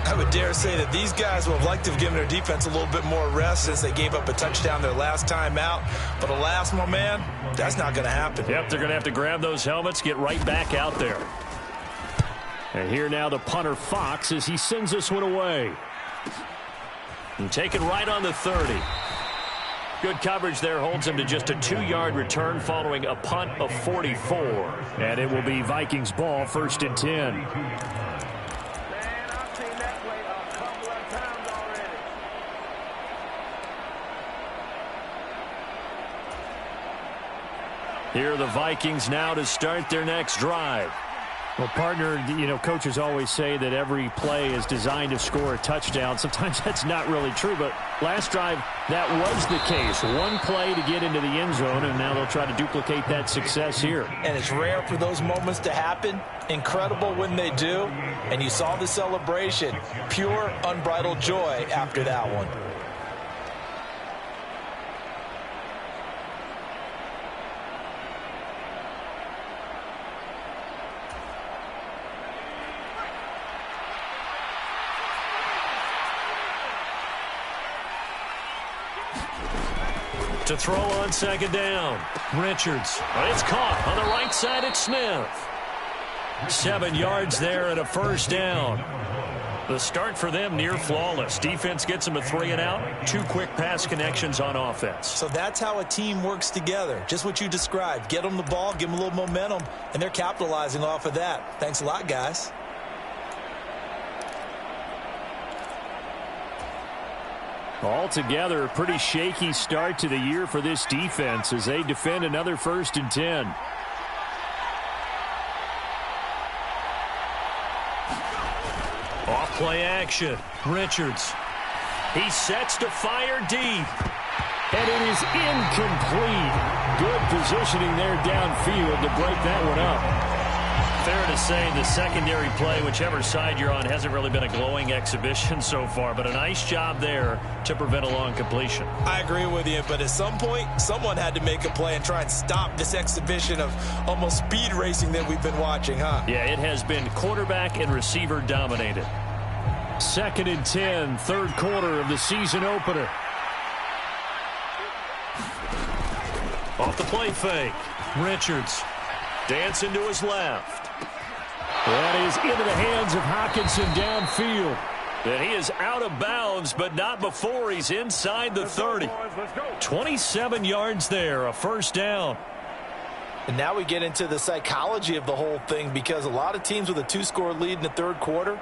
[SPEAKER 3] I would dare say that these guys would have liked to have given their defense a little bit more rest since they gave up a touchdown their last time out. But alas, my man, that's not going to happen.
[SPEAKER 1] Yep, they're going to have to grab those helmets, get right back out there. And here now the punter Fox as he sends this one away. And taken right on the 30. Good coverage there holds him to just a 2-yard return following a punt of 44. And it will be Vikings ball, 1st and 10. Here are the Vikings now to start their next drive.
[SPEAKER 4] Well, partner, coaches always say that every play is designed to score a touchdown. Sometimes that's not really true, but last drive, that was the case. One play to get into the end zone, and now they'll try to duplicate that success here.
[SPEAKER 2] And it's rare for those moments to happen. Incredible when they do. And you saw the celebration. Pure, unbridled joy after that one.
[SPEAKER 1] To throw on 2nd down. Richards. It's caught on the right side. It's Smith. 7 yards there and a 1st down. The start for them near flawless. Defense gets them a 3 and out. 2 quick pass connections on offense.
[SPEAKER 2] So that's how a team works together. Just what you described. Get them the ball, give them a little momentum, and they're capitalizing off of that. Thanks a lot, guys.
[SPEAKER 4] Altogether, a pretty shaky start to the year for this defense as they defend another 1st and 10.
[SPEAKER 1] Off play action. Richards. He sets to fire deep.
[SPEAKER 4] And it is incomplete. Good positioning there downfield to break that one up.
[SPEAKER 1] Fair to say the secondary play, whichever side you're on, hasn't really been a glowing exhibition so far, but a nice job there to prevent a long completion.
[SPEAKER 2] I agree with you, but at some point, someone had to make a play and try and stop this exhibition of almost speed racing that we've been watching, huh?
[SPEAKER 1] Yeah, it has been quarterback and receiver dominated.
[SPEAKER 4] 2nd and 10, 3rd quarter of the season opener.
[SPEAKER 1] Off the play fake. Richards dancing to his left.
[SPEAKER 4] That is into the hands of Hockenson downfield.
[SPEAKER 1] And he is out of bounds, but not before he's inside the 30. 27 yards there, a 1st down.
[SPEAKER 2] And now we get into the psychology of the whole thing, because a lot of teams with a 2-score lead in the 3rd quarter,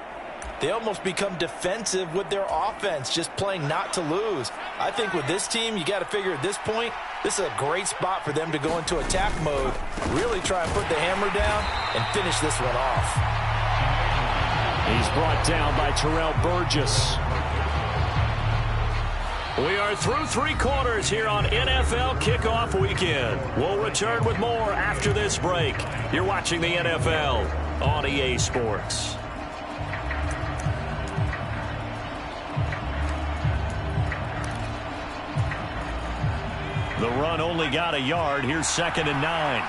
[SPEAKER 2] they almost become defensive with their offense, just playing not to lose. I think with this team, you got to figure at this point, this is a great spot for them to go into attack mode, really try and put the hammer down and finish this one off.
[SPEAKER 4] He's brought down by Terrell Burgess.
[SPEAKER 1] We are through 3 quarters here on NFL Kickoff Weekend. We'll return with more after this break. You're watching the NFL on EA Sports. The run only got a yard. Here's 2nd and 9.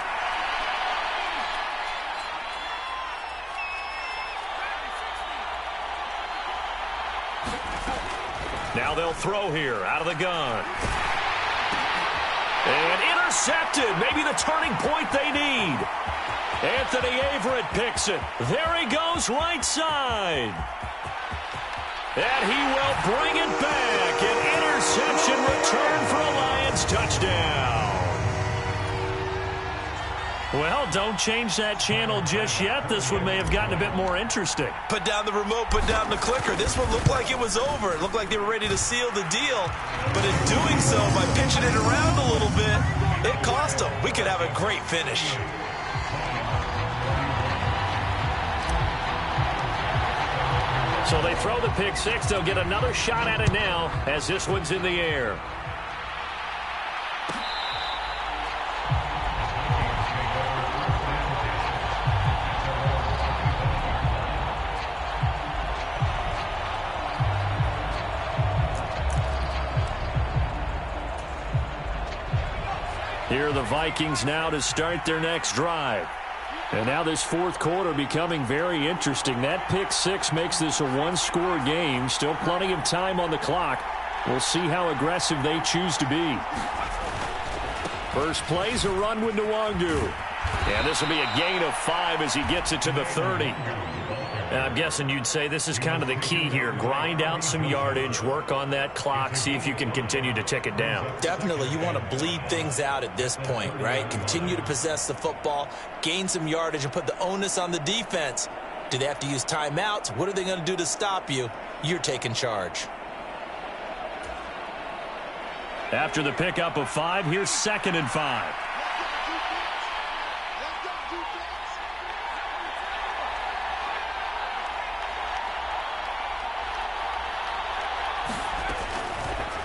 [SPEAKER 1] Now they'll throw here out of the gun. And intercepted. Maybe the turning point they need. Anthony Averett picks it. There he goes, right side. And he will bring it back. An interception return for a Lions touchdown. Well, don't change that channel just yet. This one may have gotten a bit more interesting.
[SPEAKER 3] Put down the remote, put down the clicker. This one looked like it was over. It looked like they were ready to seal the deal. But in doing so, by pitching it around a little bit, it cost them. We could have a great finish.
[SPEAKER 1] So they throw the pick 6. They'll get another shot at it now as this one's in the air. Here are the Vikings now to start their next drive. And now this 4th quarter becoming very interesting. That pick 6 makes this a 1-score game. Still plenty of time on the clock. We'll see how aggressive they choose to be. First play's a run with Nwangu. And this will be a gain of 5 as he gets it to the 30. And I'm guessing you'd say this is kind of the key here. Grind out some yardage, work on that clock, see if you can continue to tick it down.
[SPEAKER 2] Definitely, you want to bleed things out at this point, right? Continue to possess the football, gain some yardage, and put the onus on the defense. Do they have to use timeouts? What are they going to do to stop you? You're taking charge.
[SPEAKER 1] After the pickup of 5, here's 2nd and 5.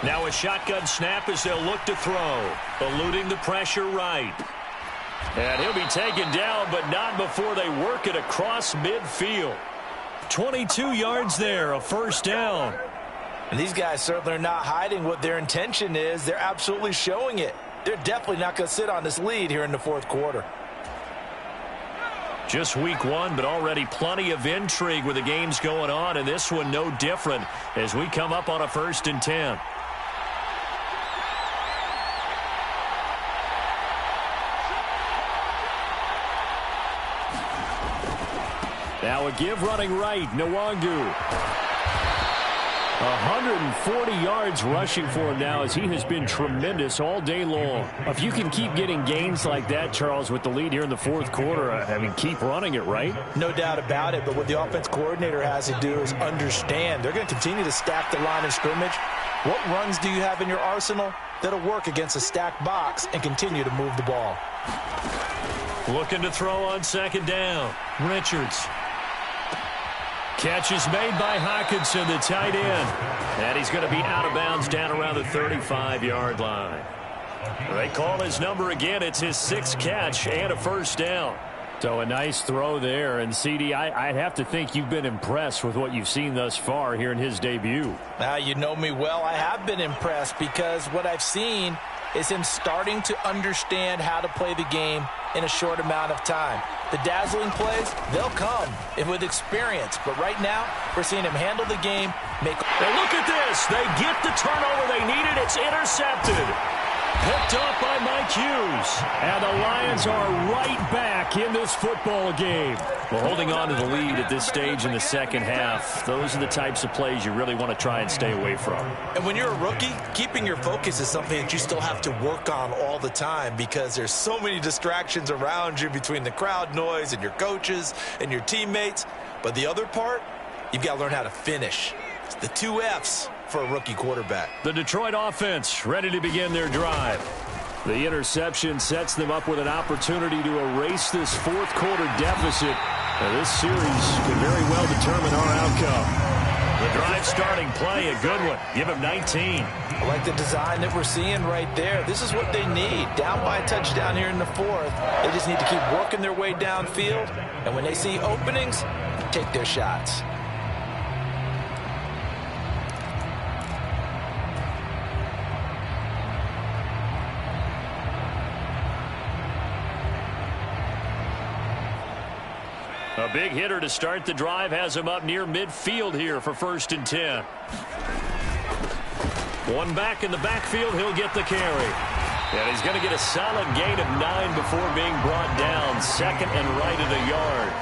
[SPEAKER 1] Now a shotgun snap as they'll look to throw. Eluding the pressure right. And he'll be taken down, but not before they work it across midfield. 22 yards there, a 1st down.
[SPEAKER 2] And these guys certainly are not hiding what their intention is. They're absolutely showing it. They're definitely not going to sit on this lead here in the 4th quarter.
[SPEAKER 1] Just week 1, but already plenty of intrigue with the games going on, and this one no different as we come up on a 1st and 10. Now a give running right, Nwangu. 140 yards rushing for him now as he has been tremendous all day long. If you can keep getting gains like that, Charles, with the lead here in the fourth quarter, I mean, keep running it, right?
[SPEAKER 2] No doubt about it, but what the offense coordinator has to do is understand. They're going to continue to stack the line of scrimmage. What runs do you have in your arsenal that'll work against a stacked box and continue to move the ball?
[SPEAKER 1] Looking to throw on second down. Richards. Catch is made by Hockenson, the tight end. And he's going to be out of bounds down around the 35-yard line. They call his number again. It's his 6th catch and a first down. So a nice throw there. And, CD, I'd have to think you've been impressed with what you've seen thus far here in his debut.
[SPEAKER 2] Now, you know me well. I have been impressed because what I've seen is him starting to understand how to play the game in a short amount of time. The dazzling plays, they'll come with experience. But right now, we're seeing him handle the game.
[SPEAKER 1] And look at this. They get the turnover they needed. It's intercepted. Picked off by Mike Hughes. And the Lions are right back in this football game. Well, holding on to the lead at this stage in the second half, those are the types of plays you really want to try and stay away from.
[SPEAKER 3] And when you're a rookie, keeping your focus is something that you still have to work on all the time because there's so many distractions around you between the crowd noise and your coaches and your teammates. But the other part, you've got to learn how to finish. It's the 2 F's for a rookie quarterback.
[SPEAKER 1] The Detroit offense ready to begin their drive. The interception sets them up with an opportunity to erase this fourth quarter deficit. Now, this series could very well determine our outcome. The drive starting play, a good one. Give him 19.
[SPEAKER 2] I like the design that we're seeing right there. This is what they need. Down by a touchdown here in the fourth. They just need to keep working their way downfield. And when they see openings, take their shots.
[SPEAKER 1] A big hitter to start the drive has him up near midfield here for 1st and 10. One back in the backfield, he'll get the carry. And he's going to get a solid gain of 9 before being brought down. 2nd and right at a yard.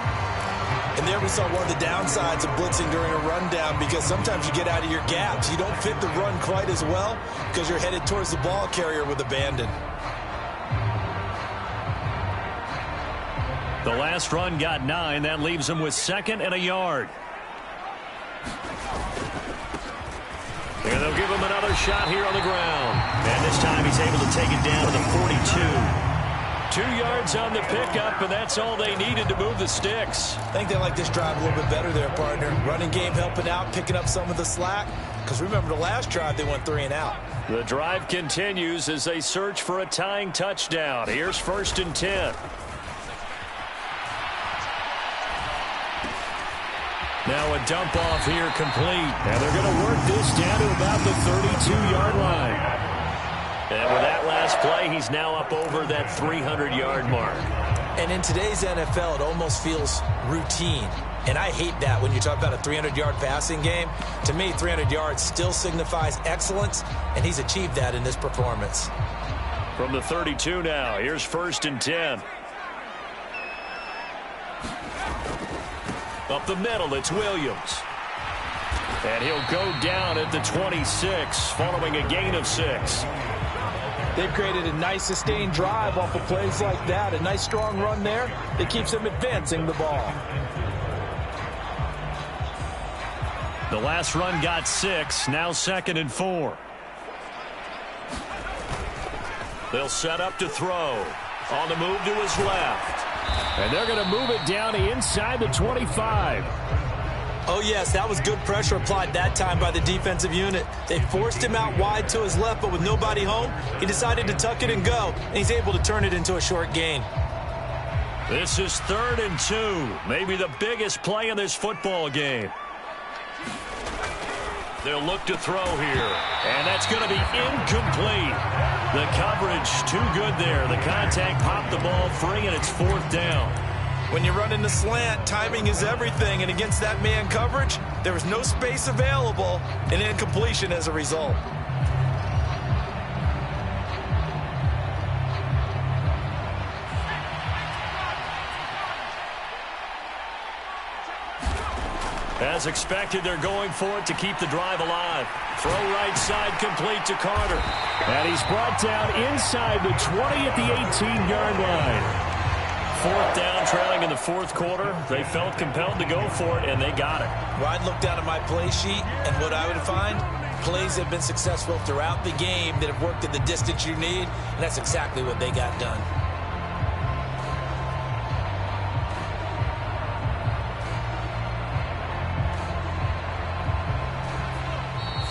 [SPEAKER 3] And there we saw one of the downsides of blitzing during a rundown because sometimes you get out of your gaps. You don't fit the run quite as well because you're headed towards the ball carrier with abandon.
[SPEAKER 1] The last run got 9. That leaves him with 2nd and a yard. And they'll give him another shot here on the ground. And this time he's able to take it down to the 42. 2 yards on the pickup, and that's all they needed to move the sticks.
[SPEAKER 3] I think they like this drive a little bit better there, partner. Running game helping out, picking up some of the slack. Because remember, the last drive they went 3 and out.
[SPEAKER 1] The drive continues as they search for a tying touchdown. Here's 1st and 10. Now a dump off here complete. And they're going to work this down to about the 32-yard line. And with that last play, he's now up over that 300-yard mark.
[SPEAKER 2] And in today's NFL, it almost feels routine. And I hate that when you talk about a 300-yard passing game. To me, 300 yards still signifies excellence, and he's achieved that in this performance.
[SPEAKER 1] From the 32 now, here's 1st and 10. Up the middle, it's Williams. And he'll go down at the 26, following a gain of 6.
[SPEAKER 2] They've created a nice sustained drive off of plays like that. A nice strong run there that keeps them advancing the ball.
[SPEAKER 1] The last run got 6, now 2nd and 4. They'll set up to throw. On the move to his left. And they're going to move it down inside the 25.
[SPEAKER 3] Oh, yes, that was good pressure applied that time by the defensive unit. They forced him out wide to his left, but with nobody home, he decided to tuck it and go, and he's able to turn it into a short gain.
[SPEAKER 1] This is 3rd and 2, maybe the biggest play in this football game. They'll look to throw here, and that's going to be incomplete. The coverage too good there. The contact popped the ball free, and it's 4th down.
[SPEAKER 3] When you run in the slant, timing is everything, and against that man coverage, there was no space available, and incompletion as a result.
[SPEAKER 1] As expected, they're going for it to keep the drive alive. Throw right side complete to Carter.
[SPEAKER 4] And he's brought down inside the 20 at the 18-yard line.
[SPEAKER 1] Fourth down, trailing in the fourth quarter. They felt compelled to go for it, and they got it.
[SPEAKER 2] Well, I'd look down at my play sheet, and what I would find, plays have been successful throughout the game that have worked at the distance you need, and that's exactly what they got done.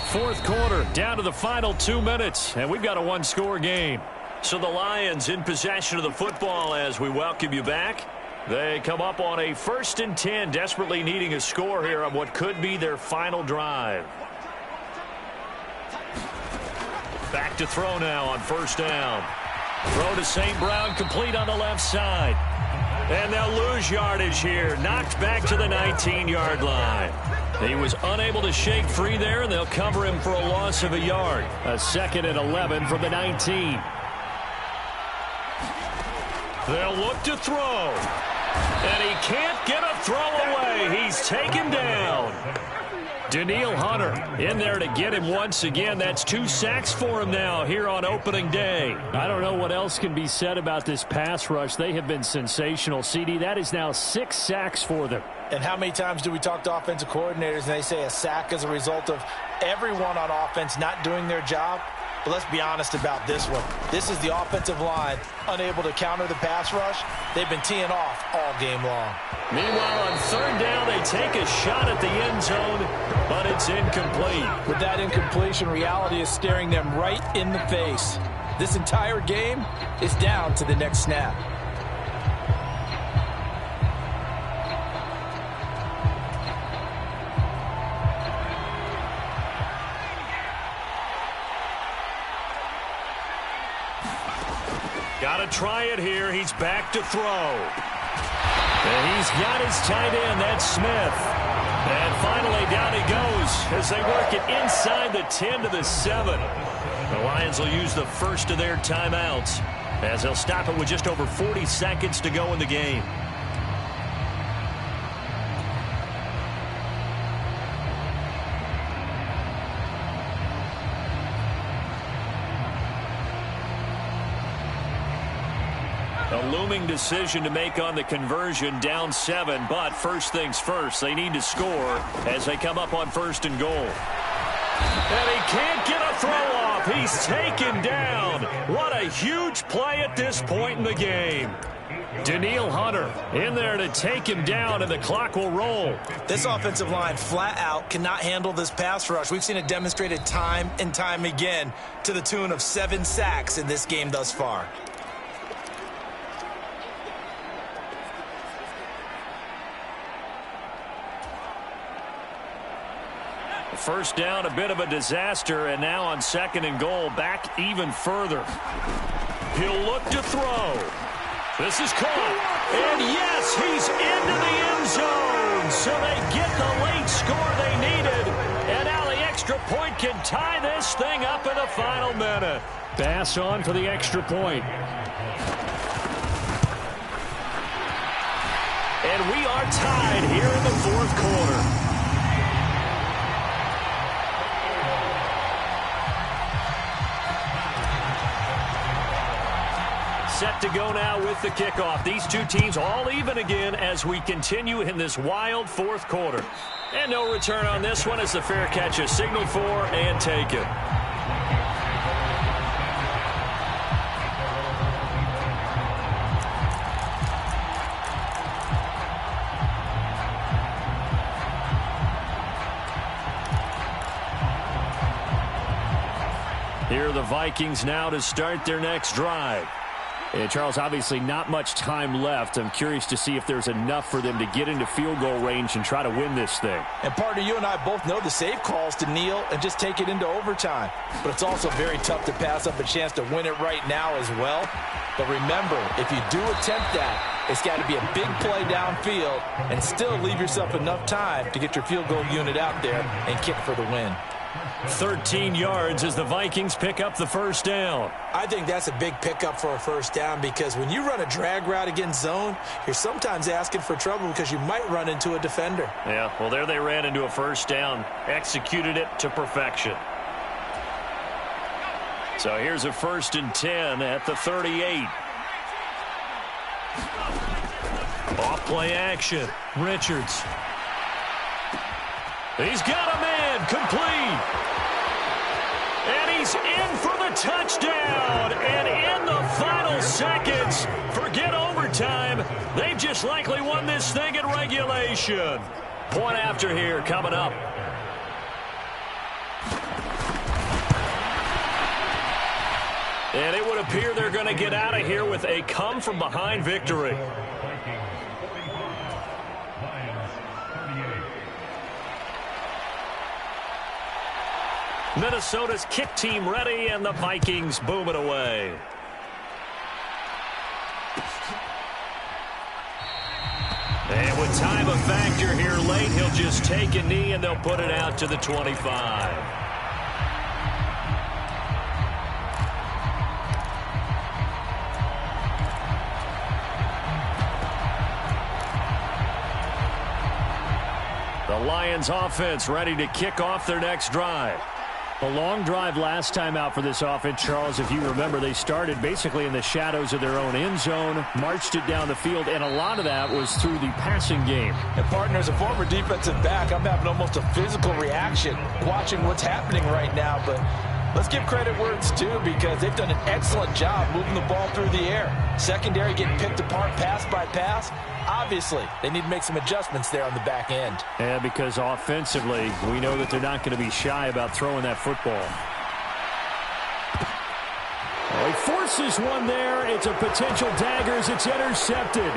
[SPEAKER 1] Fourth quarter, down to the final 2 minutes, and we've got a one-score game. So the Lions in possession of the football as we welcome you back. They come up on a 1st and 10, desperately needing a score here on what could be their final drive. Back to throw now on 1st down. Throw to St. Brown, complete on the left side. And they'll lose yardage here, knocked back to the 19-yard line. He was unable to shake free there, and they'll cover him for a loss of a yard. A 2nd and 11 from the 19. They'll look to throw. And he can't get a throw away. He's taken down. Danielle Hunter in there to get him once again. That's 2 sacks for him now here on opening day.
[SPEAKER 4] I don't know what else can be said about this pass rush. They have been sensational, CD. That is now 6 sacks for them.
[SPEAKER 2] And how many times do we talk to offensive coordinators and they say a sack is a result of everyone on offense not doing their job? But let's be honest about this one. This is the offensive line unable to counter the pass rush. They've been teeing off all game long.
[SPEAKER 1] Meanwhile, on 3rd down, they take a shot at the end zone, but it's incomplete.
[SPEAKER 2] With that incompletion, reality is staring them right in the face. This entire game is down to the next snap.
[SPEAKER 1] Got to try it here. He's back to throw. And he's got his tight end. That's Smith. And finally down he goes as they work it inside the 10 to the 7. The Lions will use the first of their timeouts as they'll stop it with just over 40 seconds to go in the game. A looming decision to make on the conversion, down 7, but first things first, they need to score as they come up on 1st and goal. And he can't get a throw off. He's taken down. What a huge play at this point in the game. Danielle Hunter in there to take him down, and the clock will roll.
[SPEAKER 2] This offensive line flat out cannot handle this pass rush. We've seen it demonstrated time and time again to the tune of 7 sacks in this game thus far.
[SPEAKER 1] First down, a bit of a disaster, and now on 2nd and goal, back even further. He'll look to throw. This is caught. And yes, he's into the end zone. So they get the late score they needed. And now the extra point can tie this thing up in the final minute.
[SPEAKER 4] Bass on for the extra point.
[SPEAKER 1] And we are tied here in the 4th quarter. Set to go now with the kickoff. These two teams all even again as we continue in this wild 4th quarter. And no return on this one as the fair catch is signaled for and taken. Here are the Vikings now to start their next drive.
[SPEAKER 4] And Charles, obviously not much time left. I'm curious to see if there's enough for them to get into field goal range and try to win this thing.
[SPEAKER 2] And partner, you and I both know the safe calls to kneel and just take it into overtime. But it's also very tough to pass up a chance to win it right now as well. But remember, if you do attempt that, it's got to be a big play downfield and still leave yourself enough time to get your field goal unit out there and kick for the win.
[SPEAKER 1] 13 yards as the Vikings pick up the first down.
[SPEAKER 2] I think that's a big pickup for a first down because when you run a drag route against zone, you're sometimes asking for trouble because you might run into a defender.
[SPEAKER 1] Yeah, well, there they ran into a first down, executed it to perfection. So here's a 1st and 10 at the 38. Off play action. Richards. He's got a man complete. And he's in for the touchdown. And in the final seconds, forget overtime. They've just likely won this thing in regulation. Point after here coming up. And it would appear they're going to get out of here with a come-from-behind victory. Minnesota's kick team ready, and the Vikings boom it away. And with time a factor here late, he'll just take a knee, and they'll put it out to the 25. The Lions offense ready to kick off their next drive. A long drive last time out for this offense, Charles. If you remember, they started basically in the shadows of their own end zone, marched it down the field, and a lot of that was through the passing game.
[SPEAKER 2] And partner, as a former defensive back, I'm having almost a physical reaction watching what's happening right now. But let's give credit where it's due because they've done an excellent job moving the ball through the air. Secondary getting picked apart pass by pass. Obviously, they need to make some adjustments there on the back end.
[SPEAKER 4] Yeah, because offensively, we know that they're not going to be shy about throwing that football. Oh, he forces one there. It's a potential dagger as it's intercepted.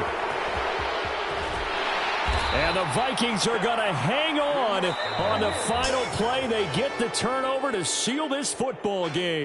[SPEAKER 4] And the Vikings are going to hang on the final play. They get the turnover to seal this football game.